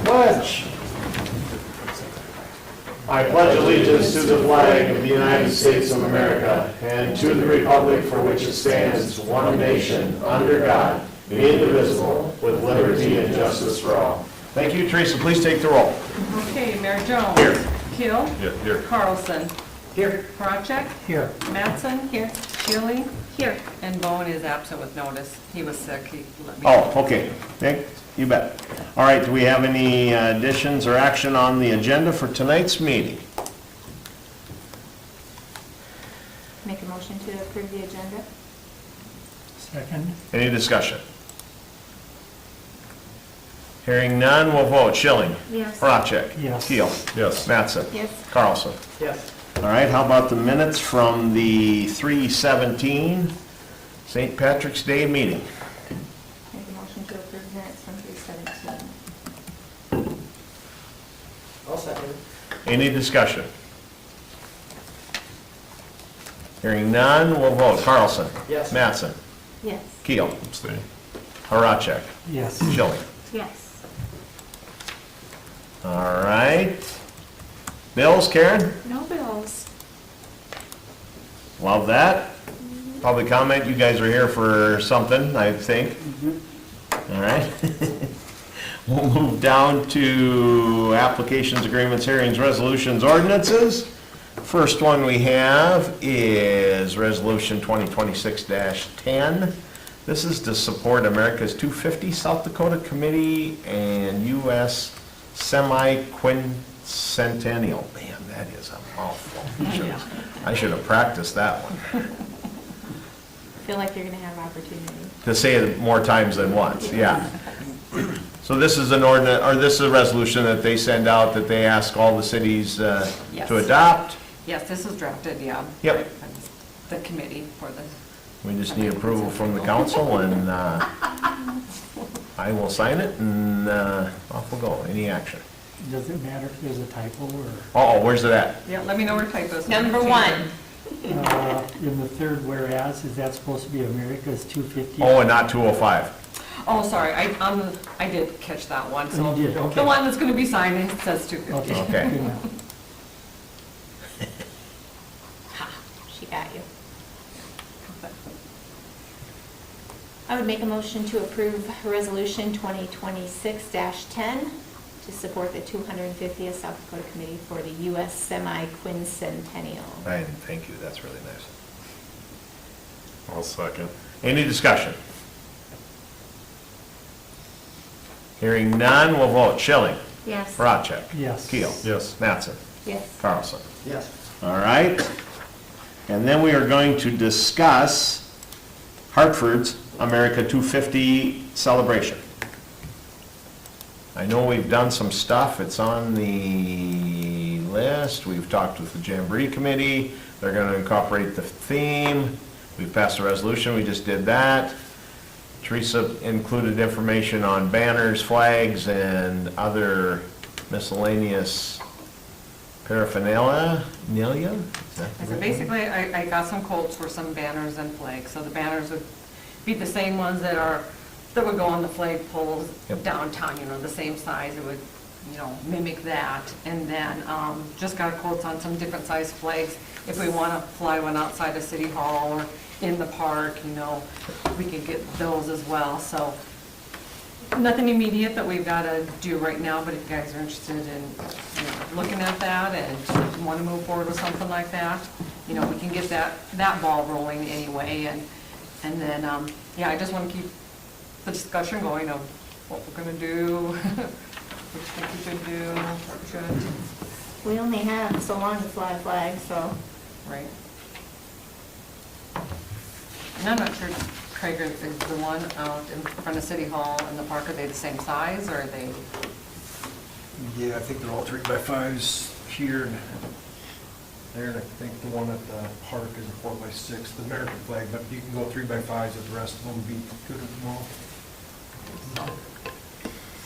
pledge. I pledge allegiance to the flag of the United States of America and to the republic for which it stands, one nation, under God, indivisible, with liberty and justice for all. Thank you, Teresa. Please take the roll. Okay, Mayor Jones. Here. Hill. Here. Carlson. Here. Horacek. Here. Mattson. Here. Schilling. Here. And Bowen is absent with notice. He was sick. He let me. Oh, okay. Nick, you bet. All right, do we have any additions or action on the agenda for tonight's meeting? Make a motion to approve the agenda? Second. Any discussion? Hearing none, we'll vote. Schilling. Yes. Horacek. Yes. Keel. Yes. Mattson. Yes. Carlson. Yes. All right, how about the minutes from the 3/17 St. Patrick's Day meeting? Make a motion to approve minutes from 3/17. I'll second. Any discussion? Hearing none, we'll vote. Carlson. Yes. Mattson. Yes. Keel. Abstain. Horacek. Yes. Schilling. Yes. All right. Bills, Karen? No bills. Love that. Public comment, you guys are here for something, I think. All right. We'll move down to applications, agreements, hearings, resolutions, ordinances. First one we have is Resolution 2026-10. This is to support America's 250 South Dakota Committee and U.S. Semiquincentennial. Man, that is a mouthful. I should have practiced that one. I feel like you're gonna have opportunity. To say it more times than once, yeah. So this is an ordinance, or this is a resolution that they send out that they ask all the cities Yes. to adopt. Yes, this is drafted, yeah. Yep. by The committee for the, We just need approval from the council, and I will sign it, and off we'll go. Any action? Does it matter if there's a typo or, Oh, where's it at? yeah, let me know where typos. Number one. in the third whereas, is that supposed to be America's 250? Oh, and not 205. Oh, sorry, I did catch that one, so. Oh, you did, okay. The one that's gonna be signed, it says 250. Okay. Okay. Good enough. Ha, she got you. I would make a motion to approve Resolution 2026-10 to support the 250th South Dakota Committee for the U.S. Semiquincentennial. Ryan, thank you, that's really nice. I'll second. Any discussion? Hearing none, we'll vote. Schilling. Yes. Horacek. Yes. Keel. Yes. Mattson. Yes. Carlson. Yes. All right. And then we are going to discuss Hartford's America 250 celebration. I know we've done some stuff. It's on the list. We've talked with the Jamboree Committee. They're going to incorporate the theme. We've passed a resolution. We just did that. Teresa included information on banners, flags, and other miscellaneous paraphernalia. So basically, I got some quotes for some banners and flags. So the banners would be the same ones that would go on the flag poles Yep. downtown, the same size. It would, mimic that. And then just got quotes on some different size flags. If we want to fly one outside of City Hall or in the park, we can get those as well. So nothing immediate that we've got to do right now, but if you guys are interested in looking at that and want to move forward with something like that, we can get that ball rolling anyway. And then, I just want to keep the discussion going of what we're going to do, what you think we should do, what we shouldn't, We only have so long to fly a flag, so. right? And I'm not sure, Craig, is the one out in front of City Hall and the park, are they the same size, or are they? Yeah, I think they're all 3x5s here and there, and I think the one at the park is a 4x6, the American flag, but you can go 3x5s if the rest of them would be good at them all.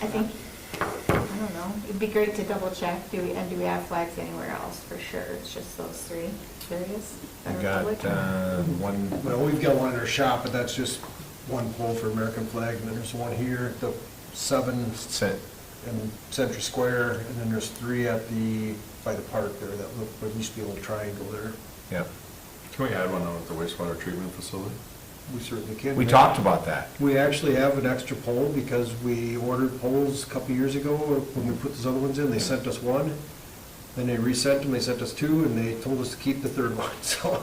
I think, I don't know, it'd be great to double check, do we have flags anywhere else for sure? It's just those three areas? We got one. Well, we've got one in our shop, but that's just one pole for American flag, and then there's one here at the 7 in Central Square, and then there's 3 by the park there that look, what used to be a little triangle there. Yeah. Can we add one on at the wastewater treatment facility? We certainly can. We talked about that. We actually have an extra pole because we ordered poles a couple years ago when we put those other ones in. They sent us 1, then they resent them, they sent us 2, and they told us to keep the 3rd one. So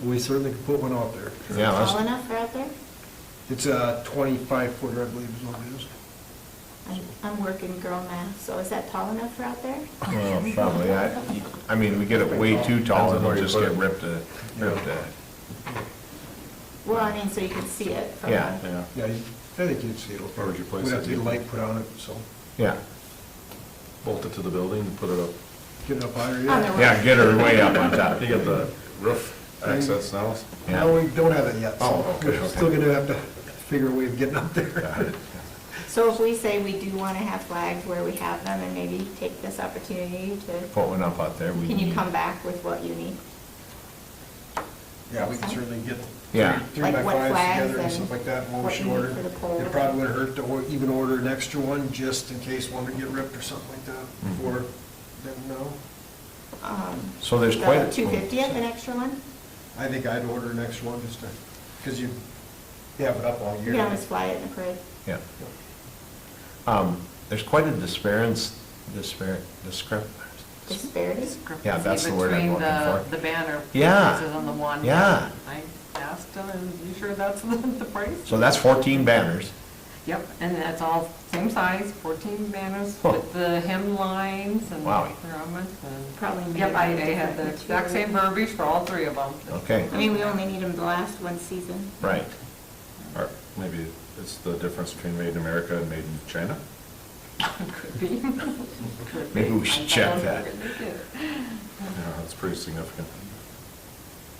we certainly can put one out there. Yeah, Tall let's, enough for out there? It's a 25-footer, I believe is what it is. I'm working girl math, so is that tall enough for out there? well, probably, I mean, we get it way too tall, Depends on it'll where you just put get it. ripped. Well, I mean, so you can see it from. Yeah. Yeah. Yeah, I think you'd see it. Where would you place We'd have it? to get a light put on it, so Yeah, Bolt it to the building and put it up. get it up higher, On the yeah. roof. yeah, get her way up on top. You got the roof access now? Yeah. No, we don't have it yet, so Oh, okay, we're still okay. gonna have to figure a way of getting up there. Got it. So if we say we do want to have flags where we have them and maybe take this opportunity to, Put one up out there. We can you come back with what you need? Yeah, we can certainly get Yeah. 3 Like by what 5s flags together and and stuff like that, and what we what should you need order. for the pole. It probably wouldn't hurt to even order an extra one, just in case one would get ripped or something like that, before, then no. So there's quite a. 250th, an extra one? I think I'd order an extra one, just to, because you have it up all You year. can always fly it in the parade. Yeah. There's quite a disparity. Disparity? Yeah, that's the word I'm Between looking for. the banner Yeah. prices on the one. Yeah. I asked him, are you sure that's the price? So that's 14 banners. Yep, and that's all same size, 14 banners Huh. with the hem lines and Wowie. grommet and. Probably made Yep, I out of had the different exact same material. verbiage for all 3 of them. Okay, I mean, we only need them to last one season. right. Or maybe it's the difference between made in America and made in China? Could be. Could be. Maybe we should I check don't that. know what they did. Yeah, that's pretty significant.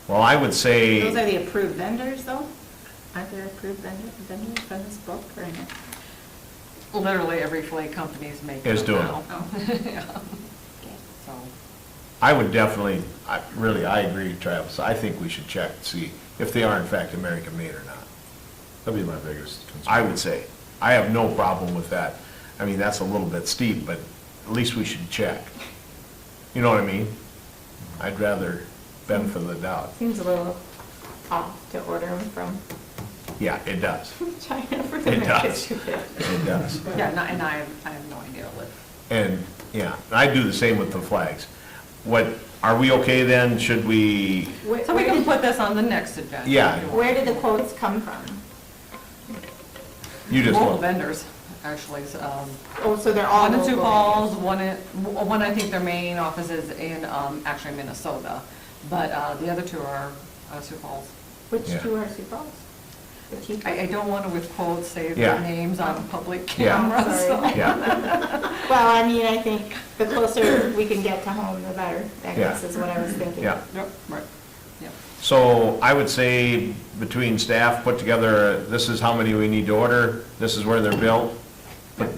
Well, I would Those say, are the approved vendors, though? Aren't there approved vendors from this book or not? Literally every flag company's making Is them doing now. Oh. Yeah. Okay. So, I would definitely, I agree, Travis. I think we should check, see if they are in fact American made or not. That'd be my biggest concern. I would say. I have no problem with that. I mean, that's a little bit steep, but at least we should check. You know what I mean? I'd rather benefit of the doubt. Seems a little off to order them from Yeah, it does. China for the It American does. 250. It does. yeah, and I have no idea what. And, yeah, I do the same with the flags. What, are we okay then? Should we, Where So we where can did- put this on the next agenda. Yeah. if you want. Where did the quotes come from? you just Local want, vendors, actually. Oh, so they're all One in Sioux local Falls, vendors. one I think their main office is in, actually Minnesota, but the other 2 are Sioux Falls. Which Yeah. 2 are Sioux Falls? The cheapest? I don't want to with quotes say Yeah. their names on public Yeah. camera, so. Sorry. yeah, Well, I mean, I think the closer we can get to home, the better. I guess Yeah. is what I was thinking. yeah. Yep, right, yep. So I would say between staff, put together, this is how many we need to order, this is where they're built.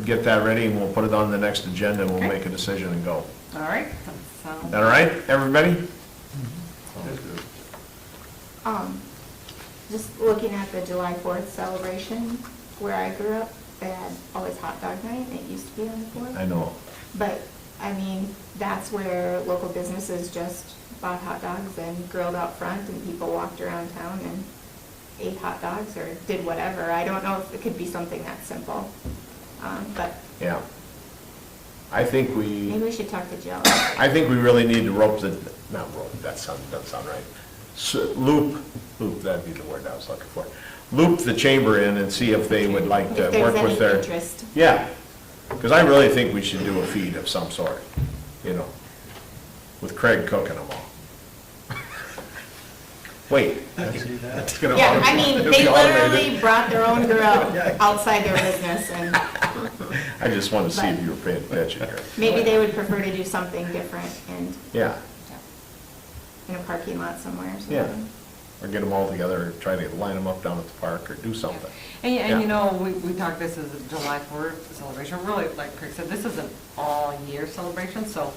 Get that ready and we'll put it on the next agenda and we'll Okay. make a decision and go. All right, so. Is that all right, everybody? Just looking at the July 4th celebration, where I grew up, they had always hot dog night, and it used to be on the 4th. I know. But, I mean, that's where local businesses just bought hot dogs and grilled out front, and people walked around town and ate hot dogs or did whatever. I don't know if it could be something that simple, but Yeah. I think maybe we, we should talk to Jill. I think we really need to not rope, doesn't sound right. Loop, that'd be the word I was looking for. Loop the chamber in and see if they would like to If there's work any with their. interest. Yeah, because I really think we should do a feed of some sort, you know, with Craig cooking them all. Wait. That's gonna Yeah, I automate- mean, it'll they be automated. literally brought their own grill outside their business, and I just wanted to see if you were paying attention here. maybe they would prefer to do something different and Yeah, in a parking lot somewhere or yeah. something. Or get them all together, or try to line them up down at the park, or do something. And Yeah. you know, we talked, this is a July 4th celebration, really, like Craig said, this is an all-year celebration, so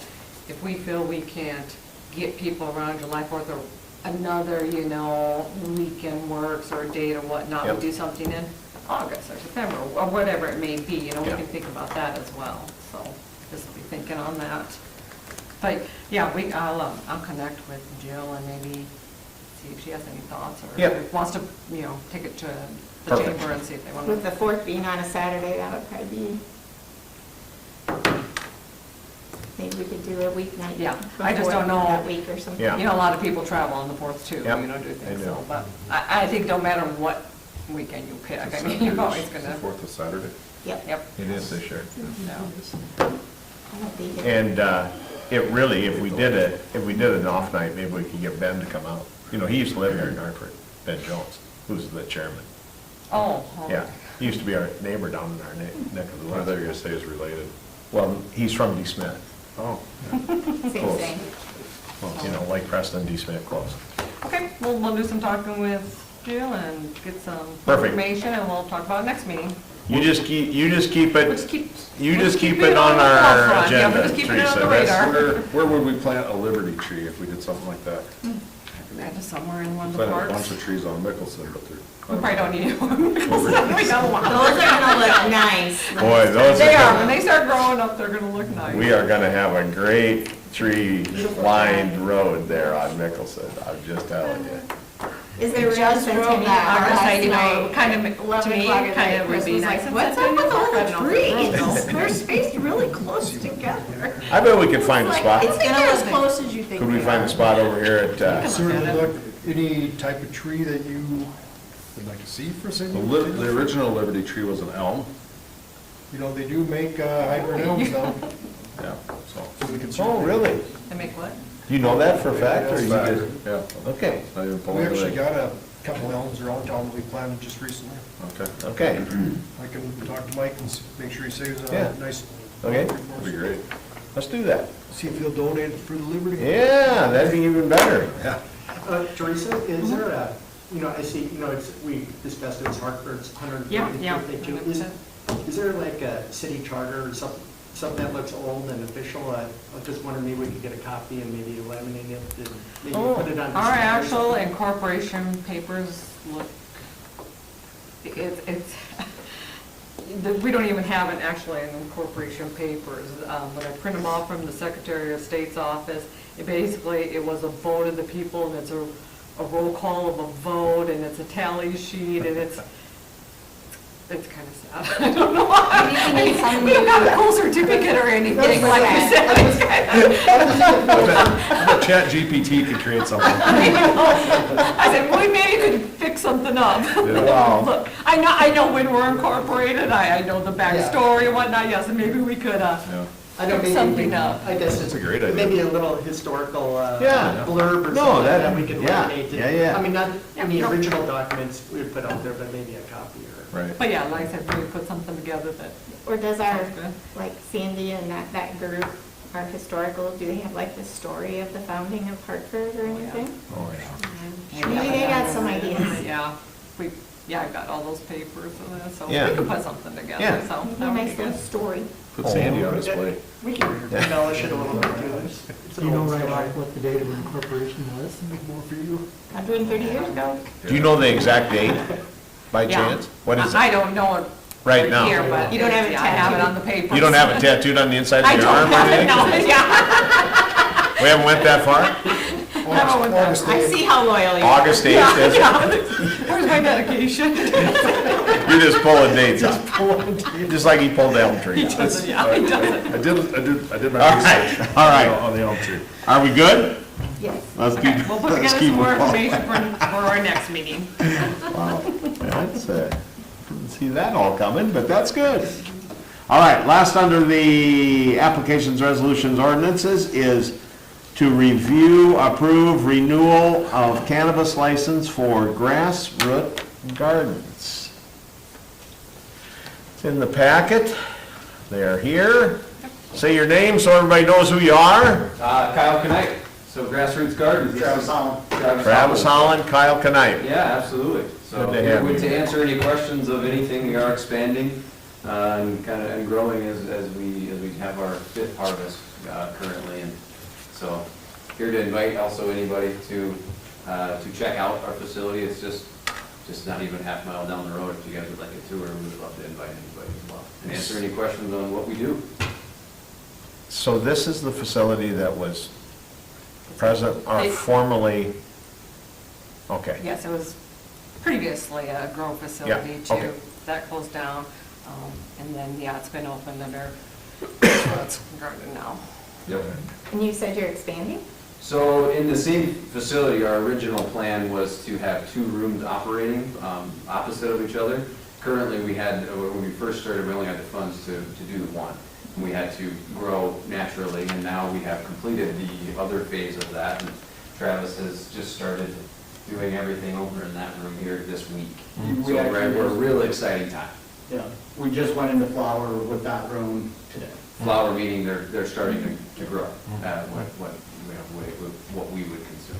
if we feel we can't get people around July 4th or another, you know, weekend works or a date or whatnot, Yep. we do something in August or September, or whatever it may be, you know, we Yeah. can think about that as well, so just be thinking on that. But, yeah, I'll connect with Jill and maybe see if she has any thoughts, or Yep. if wants to, you know, take it to the Perfect. chamber and see if they want With to. the 4th being on a Saturday, that would probably be, maybe we could do a weeknight. Yeah, I just before don't know. That week or something. Yeah. You know, a lot of people travel on the 4th too, Yep, you know, do they things, do. so, but I think no matter what weekend you pick, I mean, you're always gonna, Fourth of Saturday. Yep. yep. It is this year. Yeah. I won't be here. And it really, if we did an off night, maybe we could get Ben to come out. You know, he used to live here in Hartford, Ben Jones, who's the chairman. Oh. Yeah, he used to be our neighbor down in our neck of the I thought you were gonna woods. say is related. Well, he's from D. Smith, Oh. Same. you know, like Preston, D. Smith, close. Okay, well, we'll do some talking with Jill and get some Perfect. information, and we'll talk about it next meeting. You just keep We'll just keep. You we'll just keep it on on the our forefront. Yeah, agenda, we'll just keep it on Teresa. the That's radar. Where would we plant a Liberty tree if we did something like that? Imagine somewhere in one of the Plant a bunch parks. of trees on Mickelson, but they're. We probably don't need one. We got a lot. Those are gonna look nice. Boy, those They are, are, when they start growing up, they're gonna look nice. we are gonna have a great tree-lined road there on Mickelson, I'm just telling you. Is there real Just drove centennial? that I'm just saying, you know, last kind of, night, to 11 me, o'clock at kind night, of would Chris be was nice. like, and what's up Centennial with all Park, I the don't know if it's trees? real. They're spaced really close together. I bet we could find a It's spot. gonna look as close as you think. Could we they find are. a spot over here at, Certainly look, any type of tree that you would like to see for The Semiquincentennial. original Liberty tree was an elm. You know, they do make hybrid elms now. Yeah, so. So we can oh, certainly- really? They make what? Do you know that for a fact, or you Back, just? Yeah. Okay, Not even We pulling it actually in. got a couple elms around town that we planted just recently. Okay, okay, I can talk to Mike and make sure he saves Yeah. a nice. Okay. that'd be great. let's do that. See if he'll donate it for the Liberty. Yeah, that'd be even better. Yeah. Teresa, is there a, you know, I see, you know, we discussed it's Hartford's 150th Yeah. birthday too. Is there like a city charter or something that looks old and official? I just wondered maybe we could get a copy and maybe laminate it and maybe put it on. Our display or actual something? incorporation papers look, it's, we don't even have an incorporation papers. When I print them off from the Secretary of State's office, it was a vote of the people, and it's a roll call of a vote, and it's a tally sheet, and it's kind of sad. I don't know why. Maybe we need some We don't got a new- cool certificate or anything, Those like are you said. It's kind of, Chat GPT could create something. I said, well, we maybe could fix something up. Wow. Look, I know when we're incorporated, I know the backstory and whatnot, yes, and maybe we could, Yeah. I know pick maybe something up. I guess That's a great idea. maybe a little historical Yeah. blurb or No, something that- that we could yeah, laminate. yeah. I mean, not Yeah, any no. original documents we would put out there, but maybe a copy or. Right. But yeah, like I said, we put something together that, Or does our, Sounds good. like Sandy and that group, our historical, do they have like the story of the founding of Hartford or anything? Oh, yeah. Maybe they got some ideas. yeah, I got all those papers and that, so we Yeah. could put something together, Yeah. so Maybe a that would be nice little good. story. Put Sandy on display. We can embellish it a little bit too. It's Do an you know old right story. off what the date of incorporation was? More for you. 130 years ago. Do you know the exact date, by Yeah. chance? What is I it? don't know it Right now. here, but You don't have it I have it tattooed? on the paper. You don't have it tattooed on the inside I of your don't arm or have it, anything? no, yeah. We haven't went that far? August I 8th. see how loyal you are. August 8th, is it? Where's my medication? You're just pulling dates out. Just like he pulled the elm He tree. doesn't, yeah, he doesn't. I did my All right, research. all right. On the elm tree. Are we good? Yes. Let's Okay, keep, we'll put let's together keep some more going. information for our next meeting. Wow, that's, didn't see that all coming, but that's good. All right, last under the applications, resolutions, ordinances is to review, approve renewal of cannabis license for Grassroot Gardens. It's in the packet. They're here. Say your name so everybody knows who you are. Kyle Knight, so Grassroots Gardens. Travis Holland. Travis Holland, Kyle Knight. Yeah, absolutely. So Good to have here you. to answer any questions of anything. We are expanding and kind of and growing as we have our fifth harvest currently, and so here to invite also anybody to check out our facility. It's just just not even a half mile down the road. If you guys would like a tour, we would love to invite anybody as well. And answer any questions on what we do. So this is the facility that was present or They- formerly, okay. Yes, it was previously a grow facility Yeah, okay. too. That closed down, and then, yeah, it's been opened under Roots Garden now. Yep. And you said you're expanding? So in the same facility, our original plan was to have 2 rooms operating opposite of each other. Currently, when we first started, we only had the funds to do the one. And we had to grow naturally, and now we have completed the other phase of that. And Travis has just started doing everything over in that room here this week. Mm-hmm. So we're a real exciting time. Yeah, we just went into flower with that room today. Flower meaning they're starting to grow, what we would consume.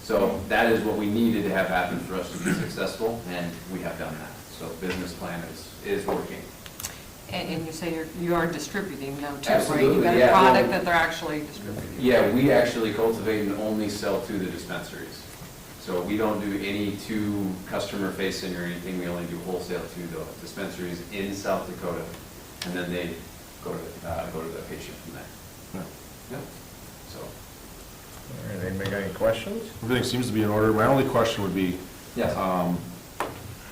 So that is what we needed to have happen for us to be successful, and we have done that. So business plan is working. And you say you are distributing now too, right? Absolutely, You got a yeah, product well- that they're actually distributing. Yeah, we actually cultivate and only sell to the dispensaries. So we don't do any to customer facing or anything, we only do wholesale to the dispensaries in South Dakota, and then they go to the patient from there. Yeah. Yep. So, All right, anybody got any questions? Everything seems to be in order. My only question would be, yes.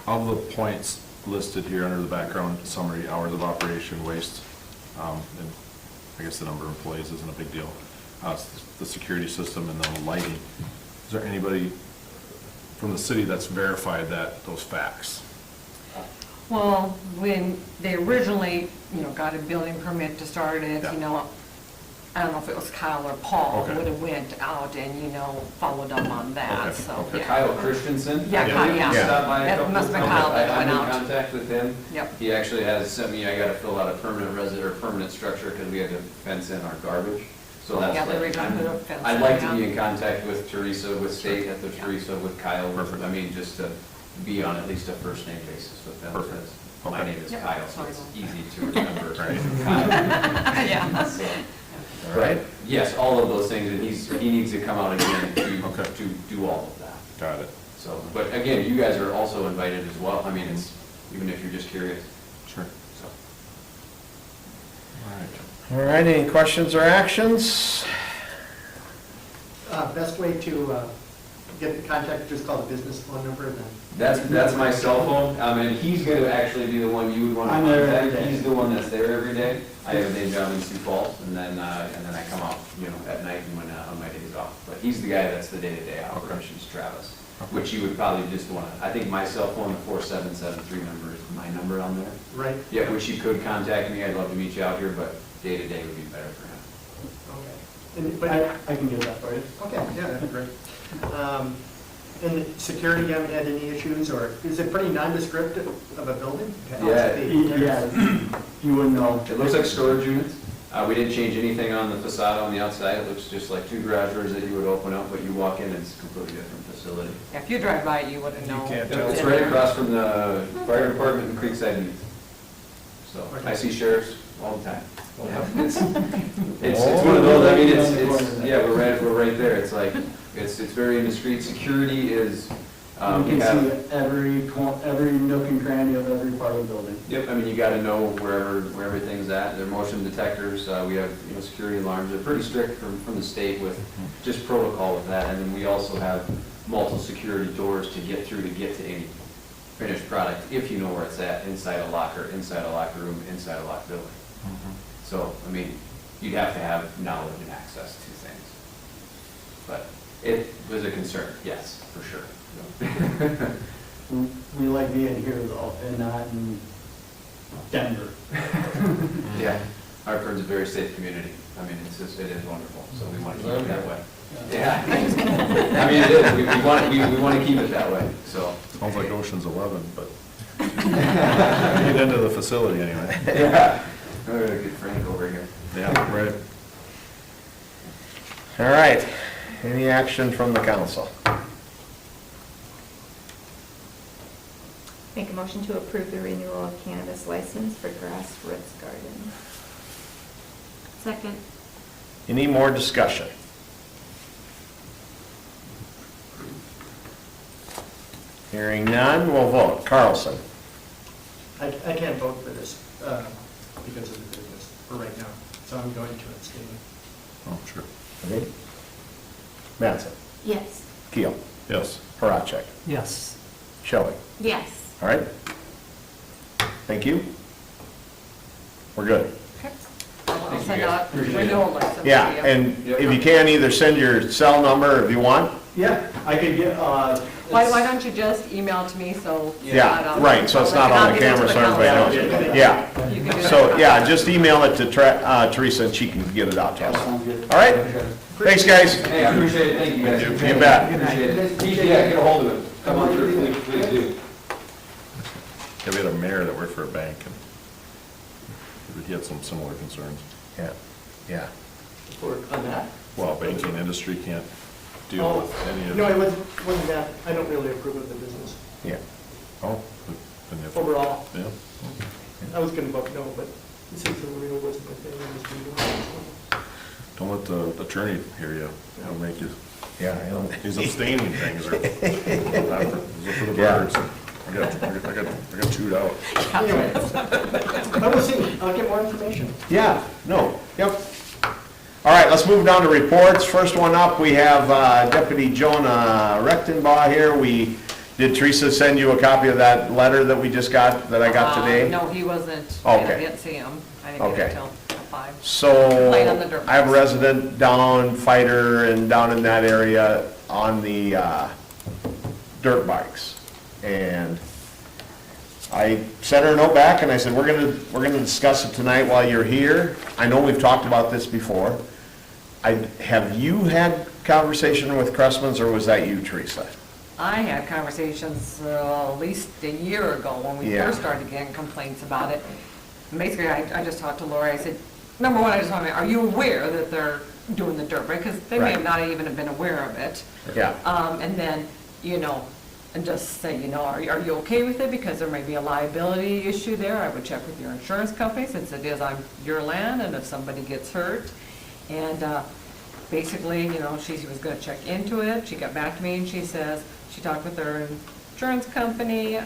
of the points listed here under the background summary, hours of operation, waste, and I guess the number of employees isn't a big deal, it's the security system and the lighting. Is there anybody from the city that's verified those facts? Well, when they originally, got a building permit to start it, Yeah. I don't know if it was Kyle or Paul Okay. would have went out and, followed up on that, Okay, so, okay. yeah. Kyle Christensen. Yeah, Kyle, yeah. He stopped by a That couple must of have been times. Kyle that I'm went in out. contact with him. Yep. He actually has sent me, I gotta fill out a permanent structure because we had to fence in our garbage. So that's Yeah, they like, originally put a fence I'd in, like to yeah. be in contact with Teresa, with State, at the Yeah. Teresa, with Kyle. Perfect. I mean, just to be on at least a first name basis with them. Perfect. because My Okay. name is Yep. Kyle, so it's Sorry. easy to remember. Right. Kyle. Yeah. So, All right. But yes, all of those things, and he needs to come out again Okay. to do all of that. Got it. So, but again, you guys are also invited as well. I mean, it's, even if you're just curious, Sure. so. All right. All right, any questions or actions? Best way to get the contact, just call the business phone number and then. That's my cell phone, and he's gonna actually be the one you would want to I'm there every contact. day. He's the one that's there every day. I have a day job in Sioux Falls, and then I come out, at night and when, on my days off. But he's the guy that's the day-to-day operations, Travis, which you would probably just want to, I think my cell phone, the 4773 number is my number on there. Right. Yeah, which you could contact me, I'd love to meet you out here, but day-to-day would be better for him. Okay. But I can do that for you. Okay, yeah, that'd be great. And security, you haven't had any issues, or is it pretty nondescript of a building? Yeah. You wouldn't know. It looks like storage units. We didn't change anything on the facade on the outside. It looks just like 2 garage doors that you would open up, but you walk in, it's a completely different facility. Yeah, if you drive by, you wouldn't know. can't Yep, it's right across from the fire department and Creekside Needs. So I see sheriffs all the time. It's one of those, I mean, it's, yeah, we're right there. It's like, it's very indiscreet. Security is, we have. every nook and cranny of every part of the building. Yep, I mean, you gotta know where everything's at. They're motion detectors, we have, security alarms. They're pretty strict from the state with just protocol with that. And then we also have multiple security doors to get through to get to any finished product, if you know where it's at, inside a locker, inside a locker room, inside a locked building. So, I mean, you'd have to have knowledge and access to things. But it was a concern, yes, for sure. We like being here though, and not in Denver. Yeah, Hartford's a very safe community. I mean, it is wonderful, so we want to keep it that way. Yeah. I mean, it is, we want to keep it that way, so. Sounds like Ocean's 11, but get into the facility anyway. Yeah. We're gonna get Frank over here. Yeah, right. All right, any action from the council? Make a motion to approve the renewal of cannabis license for Grassroots Garden. Second. Any more discussion? Hearing none, we'll vote. Carlson? I can't vote for this because of the business for right now, so I'm going to abstain. Oh, sure. Okay. Mattson? Yes. Keel? Yes. Horacek? Yes. Shelley? Yes. All right? Thank you. We're good. I'll send out renewal list. of Yeah, the, and if you can, either send your cell number if you want. Yeah, I could get, Why don't you just email it to me, so. Yeah, right, so it's not on the camera, so everybody knows. Yeah, You can do so, that. yeah, just email it to Teresa and she can get it out to us. All right? Thanks, guys. Hey, I appreciate it, thank you guys. You bet. Appreciate it. Yeah, get a hold of it. Come on through, please do. Yeah, we had a mayor that worked for a bank, and he had some similar concerns. Yeah, yeah. on that. Well, banking industry can't deal with any of No, it. it wasn't that. I don't really approve of the business Yeah. Oh, then you have to- overall. Yeah. I was gonna vote no, but since the real wasn't my thing, I was gonna do it. Don't let the attorney hear you. He'll make you, Yeah, I know. these abstaining things are, those are for the Yeah. birds. I got chewed out. Anyway, I will see. I'll get more information. Yeah, no, yep. All right, let's move down to reports. First one up, we have Deputy Jonah Rechtenbaugh here. Did Teresa send you a copy of that letter that we just got, that I got today? No, he wasn't. Okay. I didn't see him. I didn't get Okay. it till 5. So, Playing on the dirt I have a bikes. resident down, fighter, and down in that area on the dirt bikes. And I sent her a note back and I said, we're gonna discuss it tonight while you're here. I know we've talked about this before. Have you had conversation with Cressman's, or was that you, Teresa? I had conversations at least a year ago when we Yeah. first started getting complaints about it. And basically, I just talked to Lori, I said, number one, I just want to, are you aware that they're doing the dirt brake? Because they may have Right. not even have been aware of it. Yeah, And then, and just say, are you okay with it? Because there may be a liability issue there. I would check with your insurance company since it is on your land and if somebody gets hurt. And basically, she was going to check into it. She got back to me and she says, she talked with her insurance company.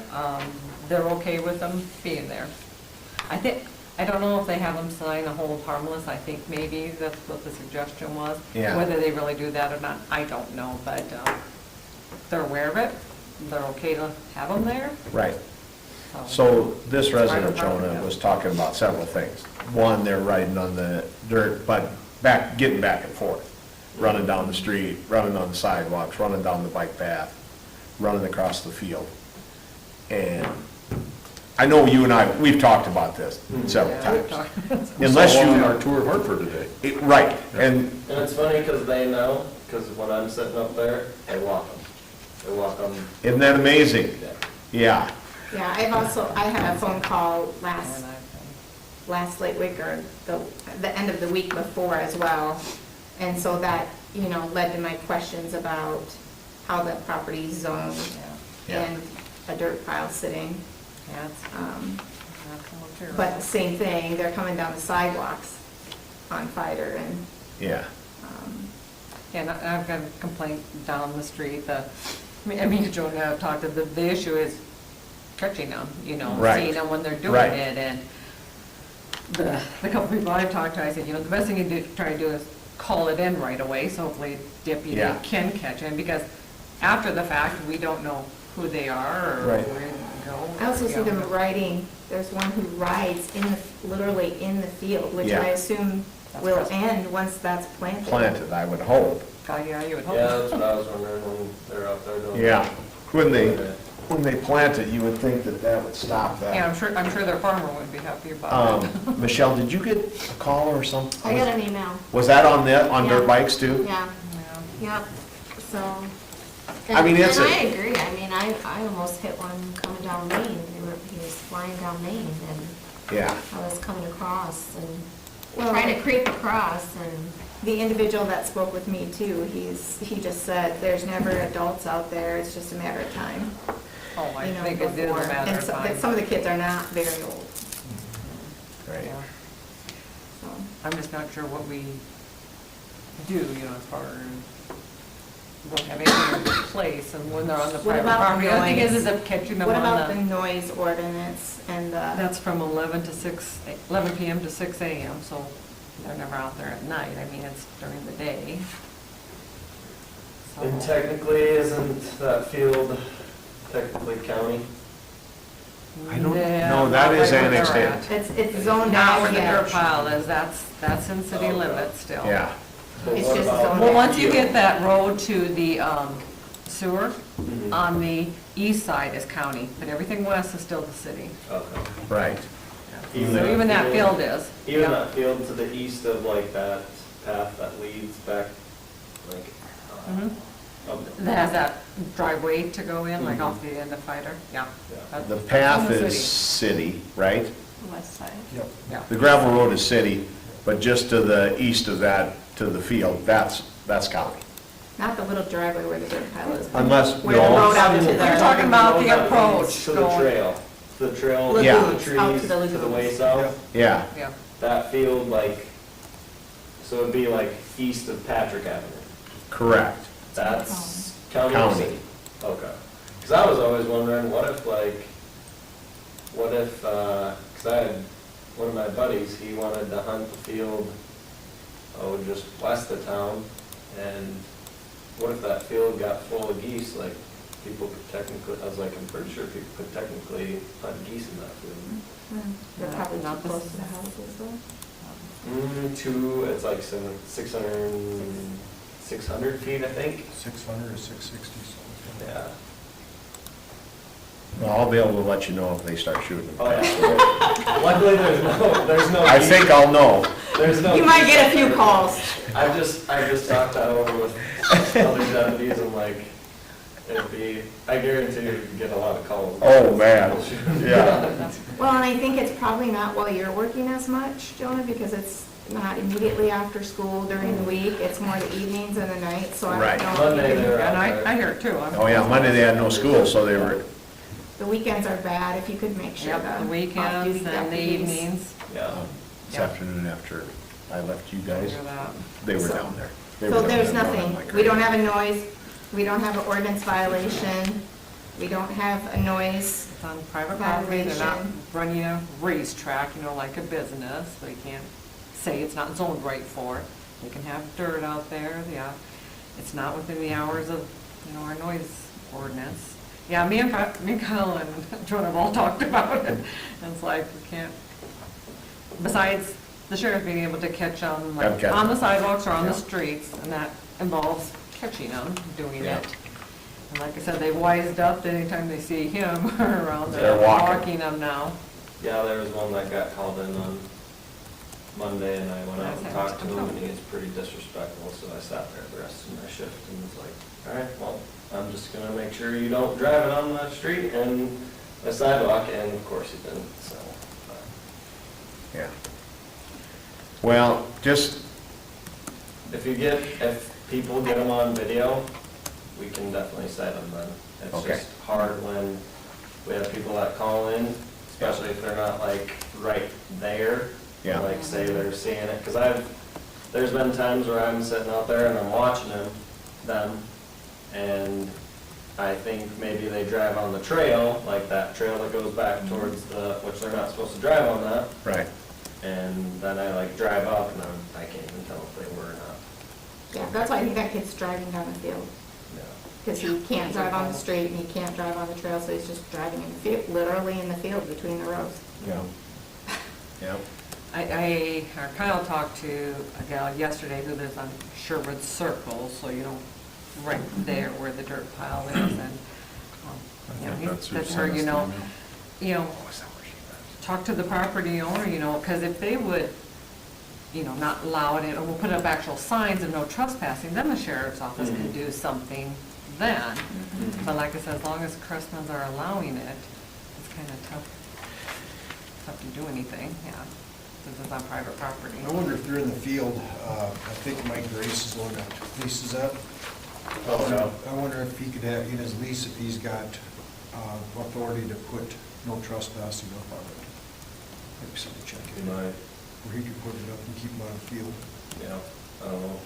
They're okay with them being there. I don't know if they have them sign a hold harmless. I think maybe that's what the suggestion was. Yeah. Whether they really do that or not, I don't know, but they're aware of it. They're okay to have them there. right. So this resident, Jonah, Yeah. was talking about several things. One, they're riding on the dirt, but getting back and forth, running down the street, running on the sidewalks, running down the bike path, running across the field. And I know you and we've talked about this several Yeah, we've times. talked. Unless On you, our tour of Hartford today. right, and, And it's funny because they know, because when I'm sitting up there, they walk them. They walk them. isn't that amazing? Yeah, Yeah, I had a phone call last late week or the end of the week before as well. And so that, led to my questions about how the property's zoned Yeah. and a dirt pile sitting. Yeah, it's- that's a little true. But same thing, they're coming down the sidewalks on Fider and, yeah, Yeah, and I've got a complaint down the street, me and Joe and I have talked, the issue is catching them, Right. seeing them when they're doing Right. it, and the couple people I've talked to, I said, the best thing you try to do is call it in right away, so hopefully deputy Yeah. can catch them, because after the fact, we don't know who they are, or Right. where they go. I also see them riding, there's one who rides literally in the field, which Yeah. I assume will end once that's planted. planted, I would hope. God, yeah, you would hope. Yeah, that's what I was wondering when they're out there doing. Yeah, when they plant it, you would think that would stop that. Yeah, I'm sure their farmer would be happy about it. Michelle, did you get a call or something? I got an email, Was that on dirt Yeah. bikes too? yeah, Yeah. yep, so. I mean, and it's I a- agree, I almost hit one coming down Maine, he was flying down Maine, and Yeah, I was coming across, and Well, trying to creep across, and, The individual that spoke with me too, he just said, there's never adults out there, it's just a matter of time. Oh, I you know, think it is a before- matter and of so- time. Some of the kids are not very old, right. Yeah. so. I'm just not sure what we do, as far as won't have anything in place, and when they're on the What private about property, I think it noise? ends up catching them What about the on the, noise ordinance and the, that's from 11 to 6, 11 PM to 6 AM, so they're never out there at night, I mean, it's during the day. So- And technically, isn't that field technically county? I don't, Yeah, no, that not is right where they're annexed in. at. it's zoned Not out where the dirt yet? pile is, that's in city limits still. Yeah, But It's what just about- zoned Well, out. once you get that road to the sewer, Mhm. on the east side is county, but everything west is still the city. Okay. right. So even that field is. Even yeah. that field to the east of like that path that leads back, like, Mhm. up. That has that driveway to go in, like Mhm. off the end of Fighter, yeah. Yeah. That's- The that's path in the is city, right? West side. Yep. Yeah. The gravel road is city, but just to the east of that, to the field, that's county. Not the little driveway where the dirt pile is. but Unless, Where the no. road out to the. You're talking about the Road that approach leads To the going- trail, the trail, Lagoons, Yeah. the out trees, to the to the way lagoons. south. Yeah, Yeah, That field, like, so it'd be like east of Patrick Avenue. correct. That's county or County. city? Okay. Because I was always wondering, what if, because I had one of my buddies, he wanted to hunt the field, just west of town, and what if that field got full of geese, like, people could technically, I was like, I'm pretty sure people could technically hunt geese in that field. They're probably Not not the- close to the houses though. It's like 600 feet, I think. 600 or 660, something. Yeah. Well, I'll be able to let you know if they start shooting. Oh, yeah. Luckily, there's no. I think I'll know. There's no. You might get a few calls. I just talked that over with other deputies and like, I guarantee you'd get a lot of calls. Oh, man, yeah. Well, and I think it's probably not while you're working as much, Jonah, because it's not immediately after school during the week. It's more the evenings and the nights, so I Right. don't know. Monday, they're and out there. I hear it too. Oh, yeah, Monday they had no school, so they were, The weekends are bad, if you could make sure Yep, the the weekends off-duty and the deputies- evenings. Yeah. this afternoon after I left you guys, Figure that. they were So- down there. They were So down there's there running nothing, like we don't crazy. have a noise, we don't have an ordinance violation, we don't have a noise. It's on private property, they're not Violation. running a racetrack, like a business, they can't say it's not zoned right for it. They can have dirt out there, yeah, it's not within the hours of, our noise ordinance. Yeah, me and Kyle and Jonah have all talked about it, and it's like, we can't, besides the sheriff being able to catch them, Have like, catch on the them. sidewalks or on the Yeah. streets, and that involves catching them, doing Yeah. it. And like I said, they've wised up that anytime they see him around, They're they're walking. walking them now. Yeah, there was one that got called in on Monday and I went out and talked to him and he was pretty disrespectful, so I sat there the rest of my shift and was like, all right, well, I'm just gonna make sure you don't drive it on the street and the sidewalk, and of course he didn't, so. Yeah. Well, just, If people get them on video, we can definitely cite them then. It's Okay. just hard when we have people that call in, especially if they're not like right there. Yeah. Like say they're seeing it, because there's been times where I'm sitting out there and I'm watching them, and I think maybe they drive on the trail, like that trail that goes back towards which they're not supposed to drive on that, right, and then I like drive up and I can't even tell if they were or not. Yeah, that's why I think that kid's driving down the field, because he can't drive on the street and he can't drive on the trail, so he's just driving in the field, literally in the field between the rows. yeah. Yeah. Kyle talked to a gal yesterday who lives on Sherwood Circle, so right there where the dirt pile is, and, he said to her, talk to the property owner, because if they would, not allow it, or we'll put up actual signs of no trespassing, then the sheriff's office can do something then. But like I said, as long as Crestmans are allowing it, it's kind of tough to do anything, yeah, because it's on private property. I wonder if they're in the field, I think Mike Grace is the one that leases that. Oh, no. I wonder if he could have, in his lease, if he's got authority to put no trespassing up on it. Maybe something to check in, Right. where he could put it up and keep them out of the field. Yeah. I don't know.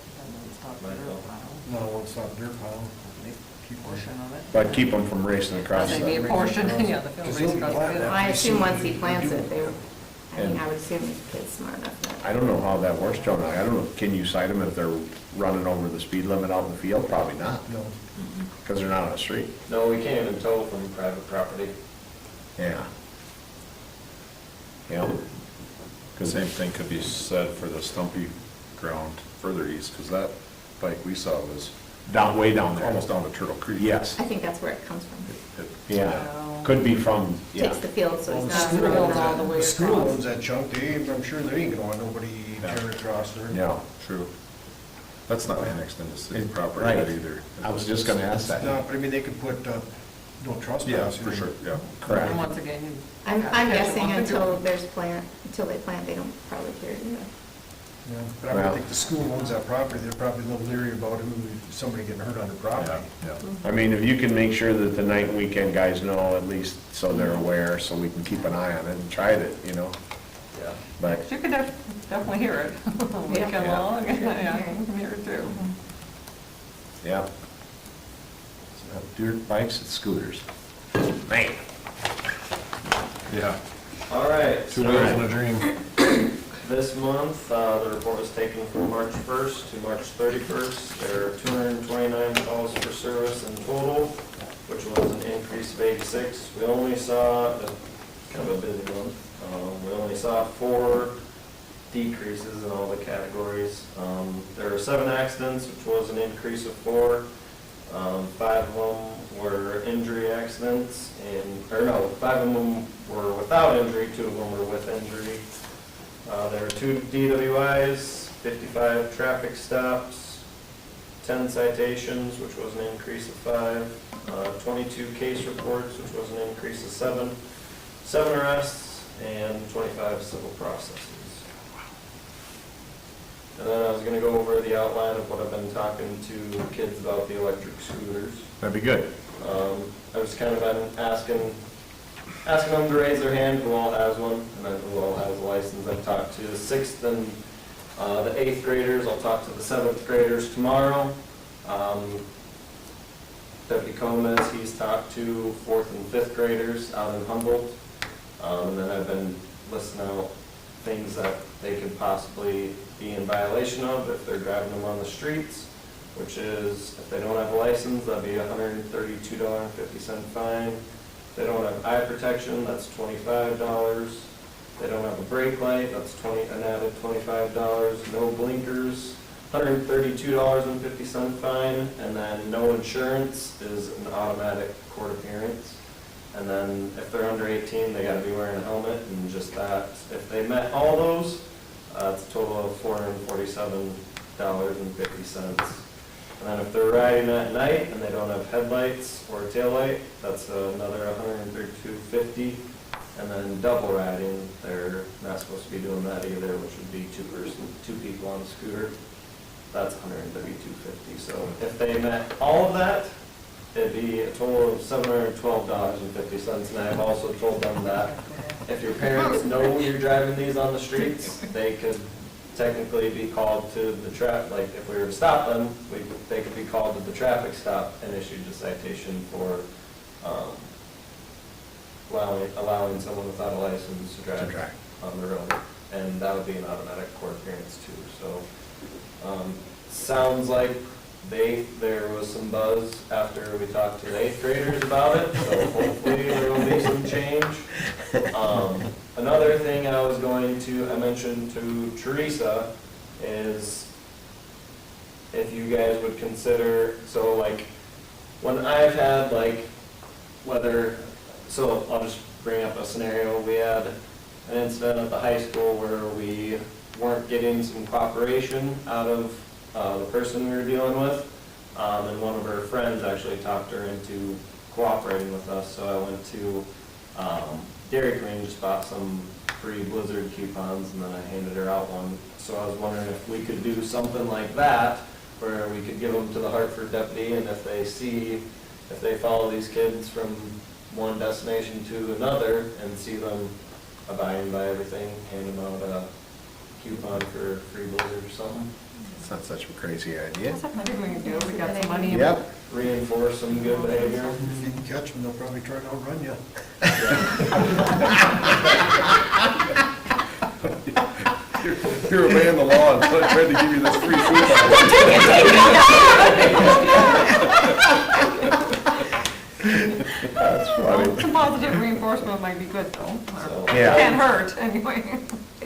No, it's not dirt pile. Keep Portion of it. But keep them from racing across. Maybe a portion, yeah, the field Because race they'll be across the planting field. that. I assume once he plants it, they, I mean, And- I would assume the kid's smart enough to. I don't know how that works, Joe. I don't know, can you cite them if they're running over the speed limit out in the field? Probably not, No. because they're not on the street. No, we can't even tow from private property. Yeah. Yeah. The same thing could be said for the Stumpy ground further east, because that bike we saw was Down, way down there. almost down to Turtle Creek. Yes, I think that's where it comes from. yeah. Could be from, yeah. Takes the field, so Well, he's the not school throwing owns it all that, the way the school across. owns that chunk, I'm sure they ain't gonna want nobody Yeah. tearing across there. Yeah. True. That's not annexed into city property Right. yet either. I was just gonna ask that. No, but I mean, they could put, no trespass. Yeah, for sure, yeah. Correct. And once again, you. I'm catch guessing them up until and there's until they plant, they don't probably care to do it. Yeah, but I Well- would think the school owns that property, they're probably a little leery about somebody getting hurt on their property. Yeah, I mean, if you can make sure that the night and weekend guys know, at least so they're aware, so we can keep an eye on it and try it, you know? Yeah. But, You could definitely hear it. Weekend Yeah. long, yeah, Yeah. you can hear it too. yeah. It's not dirt bikes, it's scooters. Man. yeah. All right. Two so- wheels and a dream. This month, the report was taken from March 1st to March 31st. There are 229 calls for service in total, which was an increase of 86. We only saw, kind of a busy month, we only saw 4 decreases in all the categories. There were 7 accidents, which was an increase of 4. 5 of them were injury accidents, or no, 5 of them were without injury, 2 of them were with injury. There were 2 DWIs, 55 traffic stops, 10 citations, which was an increase of 5, 22 case reports, which was an increase of 7, 7 arrests, and 25 civil processes. And then I was gonna go over the outline of what I've been talking to kids about the electric scooters. That'd be good. I was kind of been asking them to raise their hand who all has one, and then who all has a license. I've talked to the 6th and the 8th graders. I'll talk to the 7th graders tomorrow. Deputy Combs, he's talked to 4th and 5th graders out in Humboldt. And then I've been listing out things that they could possibly be in violation of if they're driving them on the streets, which is, if they don't have a license, that'd be a $132.50 fine. If they don't have eye protection, that's $25. If they don't have a brake light, that's an added $25. No blinkers, $132.50 fine. And then no insurance is an automatic court appearance. And then if they're under 18, they gotta be wearing a helmet, and just that. If they met all those, it's a total of $447.50. And then if they're riding at night and they don't have headlights or a taillight, that's another $132.50. And then double riding, they're not supposed to be doing that either, which would be 2 people on a scooter. That's $132.50. So if they met all of that, it'd be a total of $712.50. And I've also told them that if your parents know you're driving these on the streets, they could technically be called to the like if we were to stop them, they could be called to the traffic stop and issued a citation for allowing someone without a license to drive on the road. And that would be an automatic court appearance too. So sounds like there was some buzz after we talked to the 8th graders about it, so hopefully there will be some change. Another thing I mentioned to Teresa is if you guys would consider, so like when I've had I'll just bring up a scenario. We had an incident at the high school where we weren't getting some cooperation out of the person we were dealing with, and one of her friends actually talked her into cooperating with us. So I went to Dairy Queen, just bought some free Blizzard coupons, and then I handed her out one. So I was wondering if we could do something like that, where we could give them to the Hartford deputy, and if they follow these kids from one destination to another and see them abiding by everything, hand them out a coupon for free Blizzard or something. That's not such a crazy idea. That's what we can do, we got some money. in- Yep. Reinforce some good behavior. If you can catch them, they'll probably try to outrun you. You're obeying the law and trying to give you this free food. That's funny. Some positive reinforcement might be good though. So- Yeah. Can't hurt, anyway.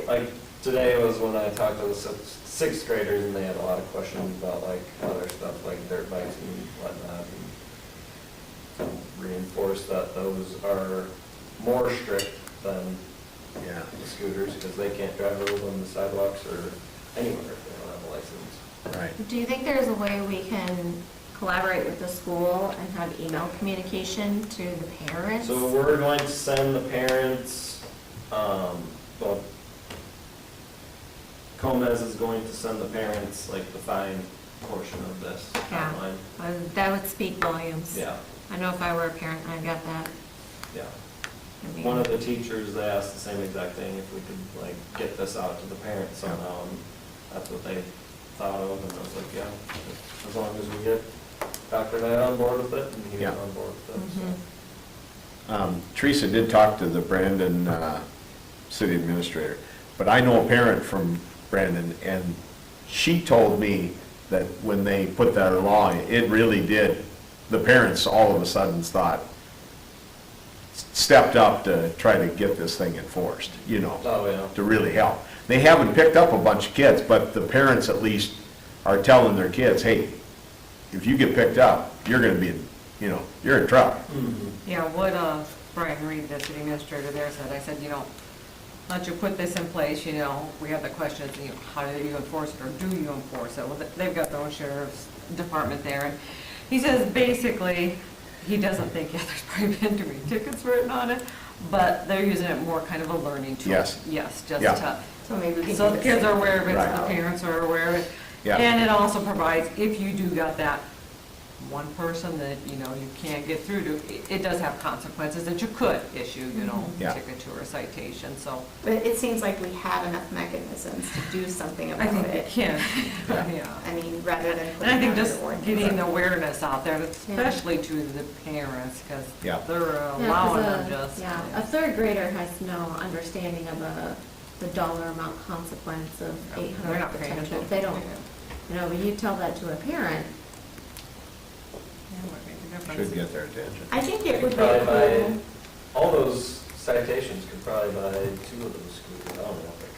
Like, today was when I talked to the sixth graders, and they had a lot of questions about like other stuff, like dirt bikes and whatnot. And so reinforce that those are more strict than Yeah. the scooters, because they can't drive those on the sidewalks or anywhere if they don't have a license. Right. Do you think there's a way we can collaborate with the school and have email communication to the parents? So we're going to send the parents, well, Gomez is going to send the parents like the fine portion of this Yeah. online. That would speak volumes. Yeah, I know if I were a parent, I'd get that. yeah. I mean, One of the teachers, they asked the same exact thing, if we could like get this out to the parents somehow, and that's what they thought of, and I was like, yeah, as long as we get Dr. Knight on board with it, and he was Yeah. on board with it, so. Mhm. Teresa did talk to the Brandon city administrator, but I know a parent from Brandon, and she told me that when they put that law in, it really did, the parents all of a sudden stepped up to try to get this thing enforced, you know, Oh, yeah. to really help. They haven't picked up a bunch of kids, but the parents at least are telling their kids, hey, if you get picked up, you're gonna be, you know, you're in trouble. Yeah, what Brian Reed, the city administrator there said, I said, once you put this in place, we have the question, how do you enforce it, or do you enforce it? Well, they've got their own sheriff's department there, and he says basically, he doesn't think, there's probably been too many tickets written on it, but they're using it more kind of a learning tool. Yes. Yes, just Yeah. to, So maybe we can so do the the kids same are aware of it, so Right. the parents are aware of it. Yeah. And it also provides, if you do got that one person that, you can't get through to, it does have consequences that you could issue, Yeah. a ticket to or a citation, so. But it seems like we have enough mechanisms to do something I about think they it. can, yeah. I mean, rather than. And I think putting just out an getting ordinance. awareness out there, especially to the parents, because Yeah. they're Yeah, 'cause allowing them just. Yeah, a third grader has no understanding of the dollar amount consequence of They're 800 not paying potential. attention. They don't, but you tell that to a parent, Yeah, might make a difference. Should get their attention. I think it Could would be probably buy, cool. all those citations could probably buy 2 of those scooters, I don't know what they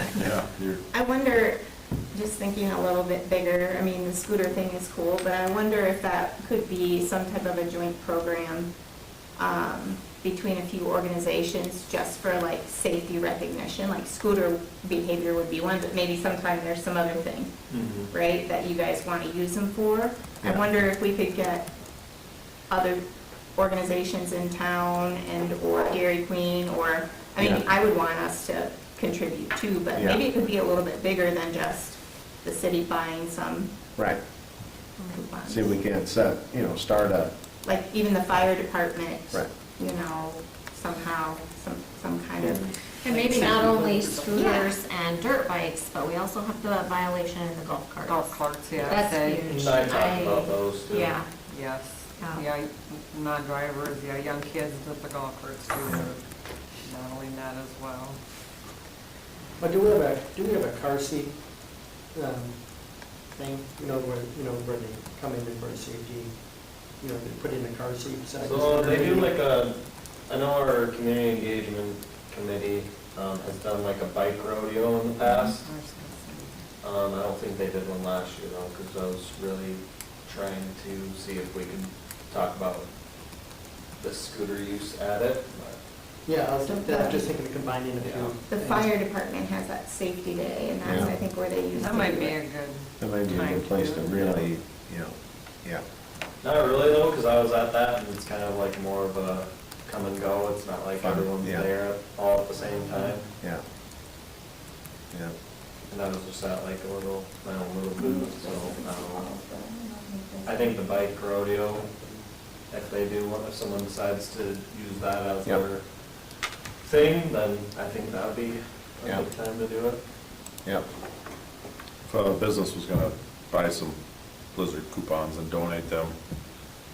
cost. Yeah, you're, I wonder, just thinking a little bit bigger, I mean, the scooter thing is cool, but I wonder if that could be some type of a joint program between a few organizations just for like safety recognition, like scooter behavior would be one, but maybe sometime there's some other thing, right, that you guys want to use them for. I Yeah. wonder if we could get other organizations in town or Dairy Queen, or, I mean, Yeah. I would want us to contribute too, but Yeah. maybe it could be a little bit bigger than just the city buying some Right. coupons. See if we can't start a, Like even the fire department, Right. somehow, some kind of. and maybe not only scooters and dirt bikes, but we also have the violation in the golf carts. Golf carts, yeah. That's say, huge. And I talked about those too. Yeah, Yes, Yeah. yeah, non-drivers, yeah, young kids with the golf carts too, are modeling that as well. But do we have a car seat thing, where they come in for safety, they put in the car seats? So they do like I know our community engagement committee has done like a bike rodeo in the past. I don't think they did one last year though, because I was really trying to see if we could talk about the scooter use at it, but Yeah, I was just thinking of combining a few. The fire department has that safety day, and that's, Yeah. I think, where they use. That might be a good. that might be a time good place to do it. really, yeah. not really though, because I was at that and it's kind of like more of a come and go. It's not like Fun, everyone's yeah. there all at the same time. Yeah. Yeah. And I was just at like my own little booth, so I don't know. I think the bike rodeo, if someone decides to use that as Yep. their thing, then I think that would be a Yep. good time to do it. Yep. If a business was gonna buy some Blizzard coupons and donate them,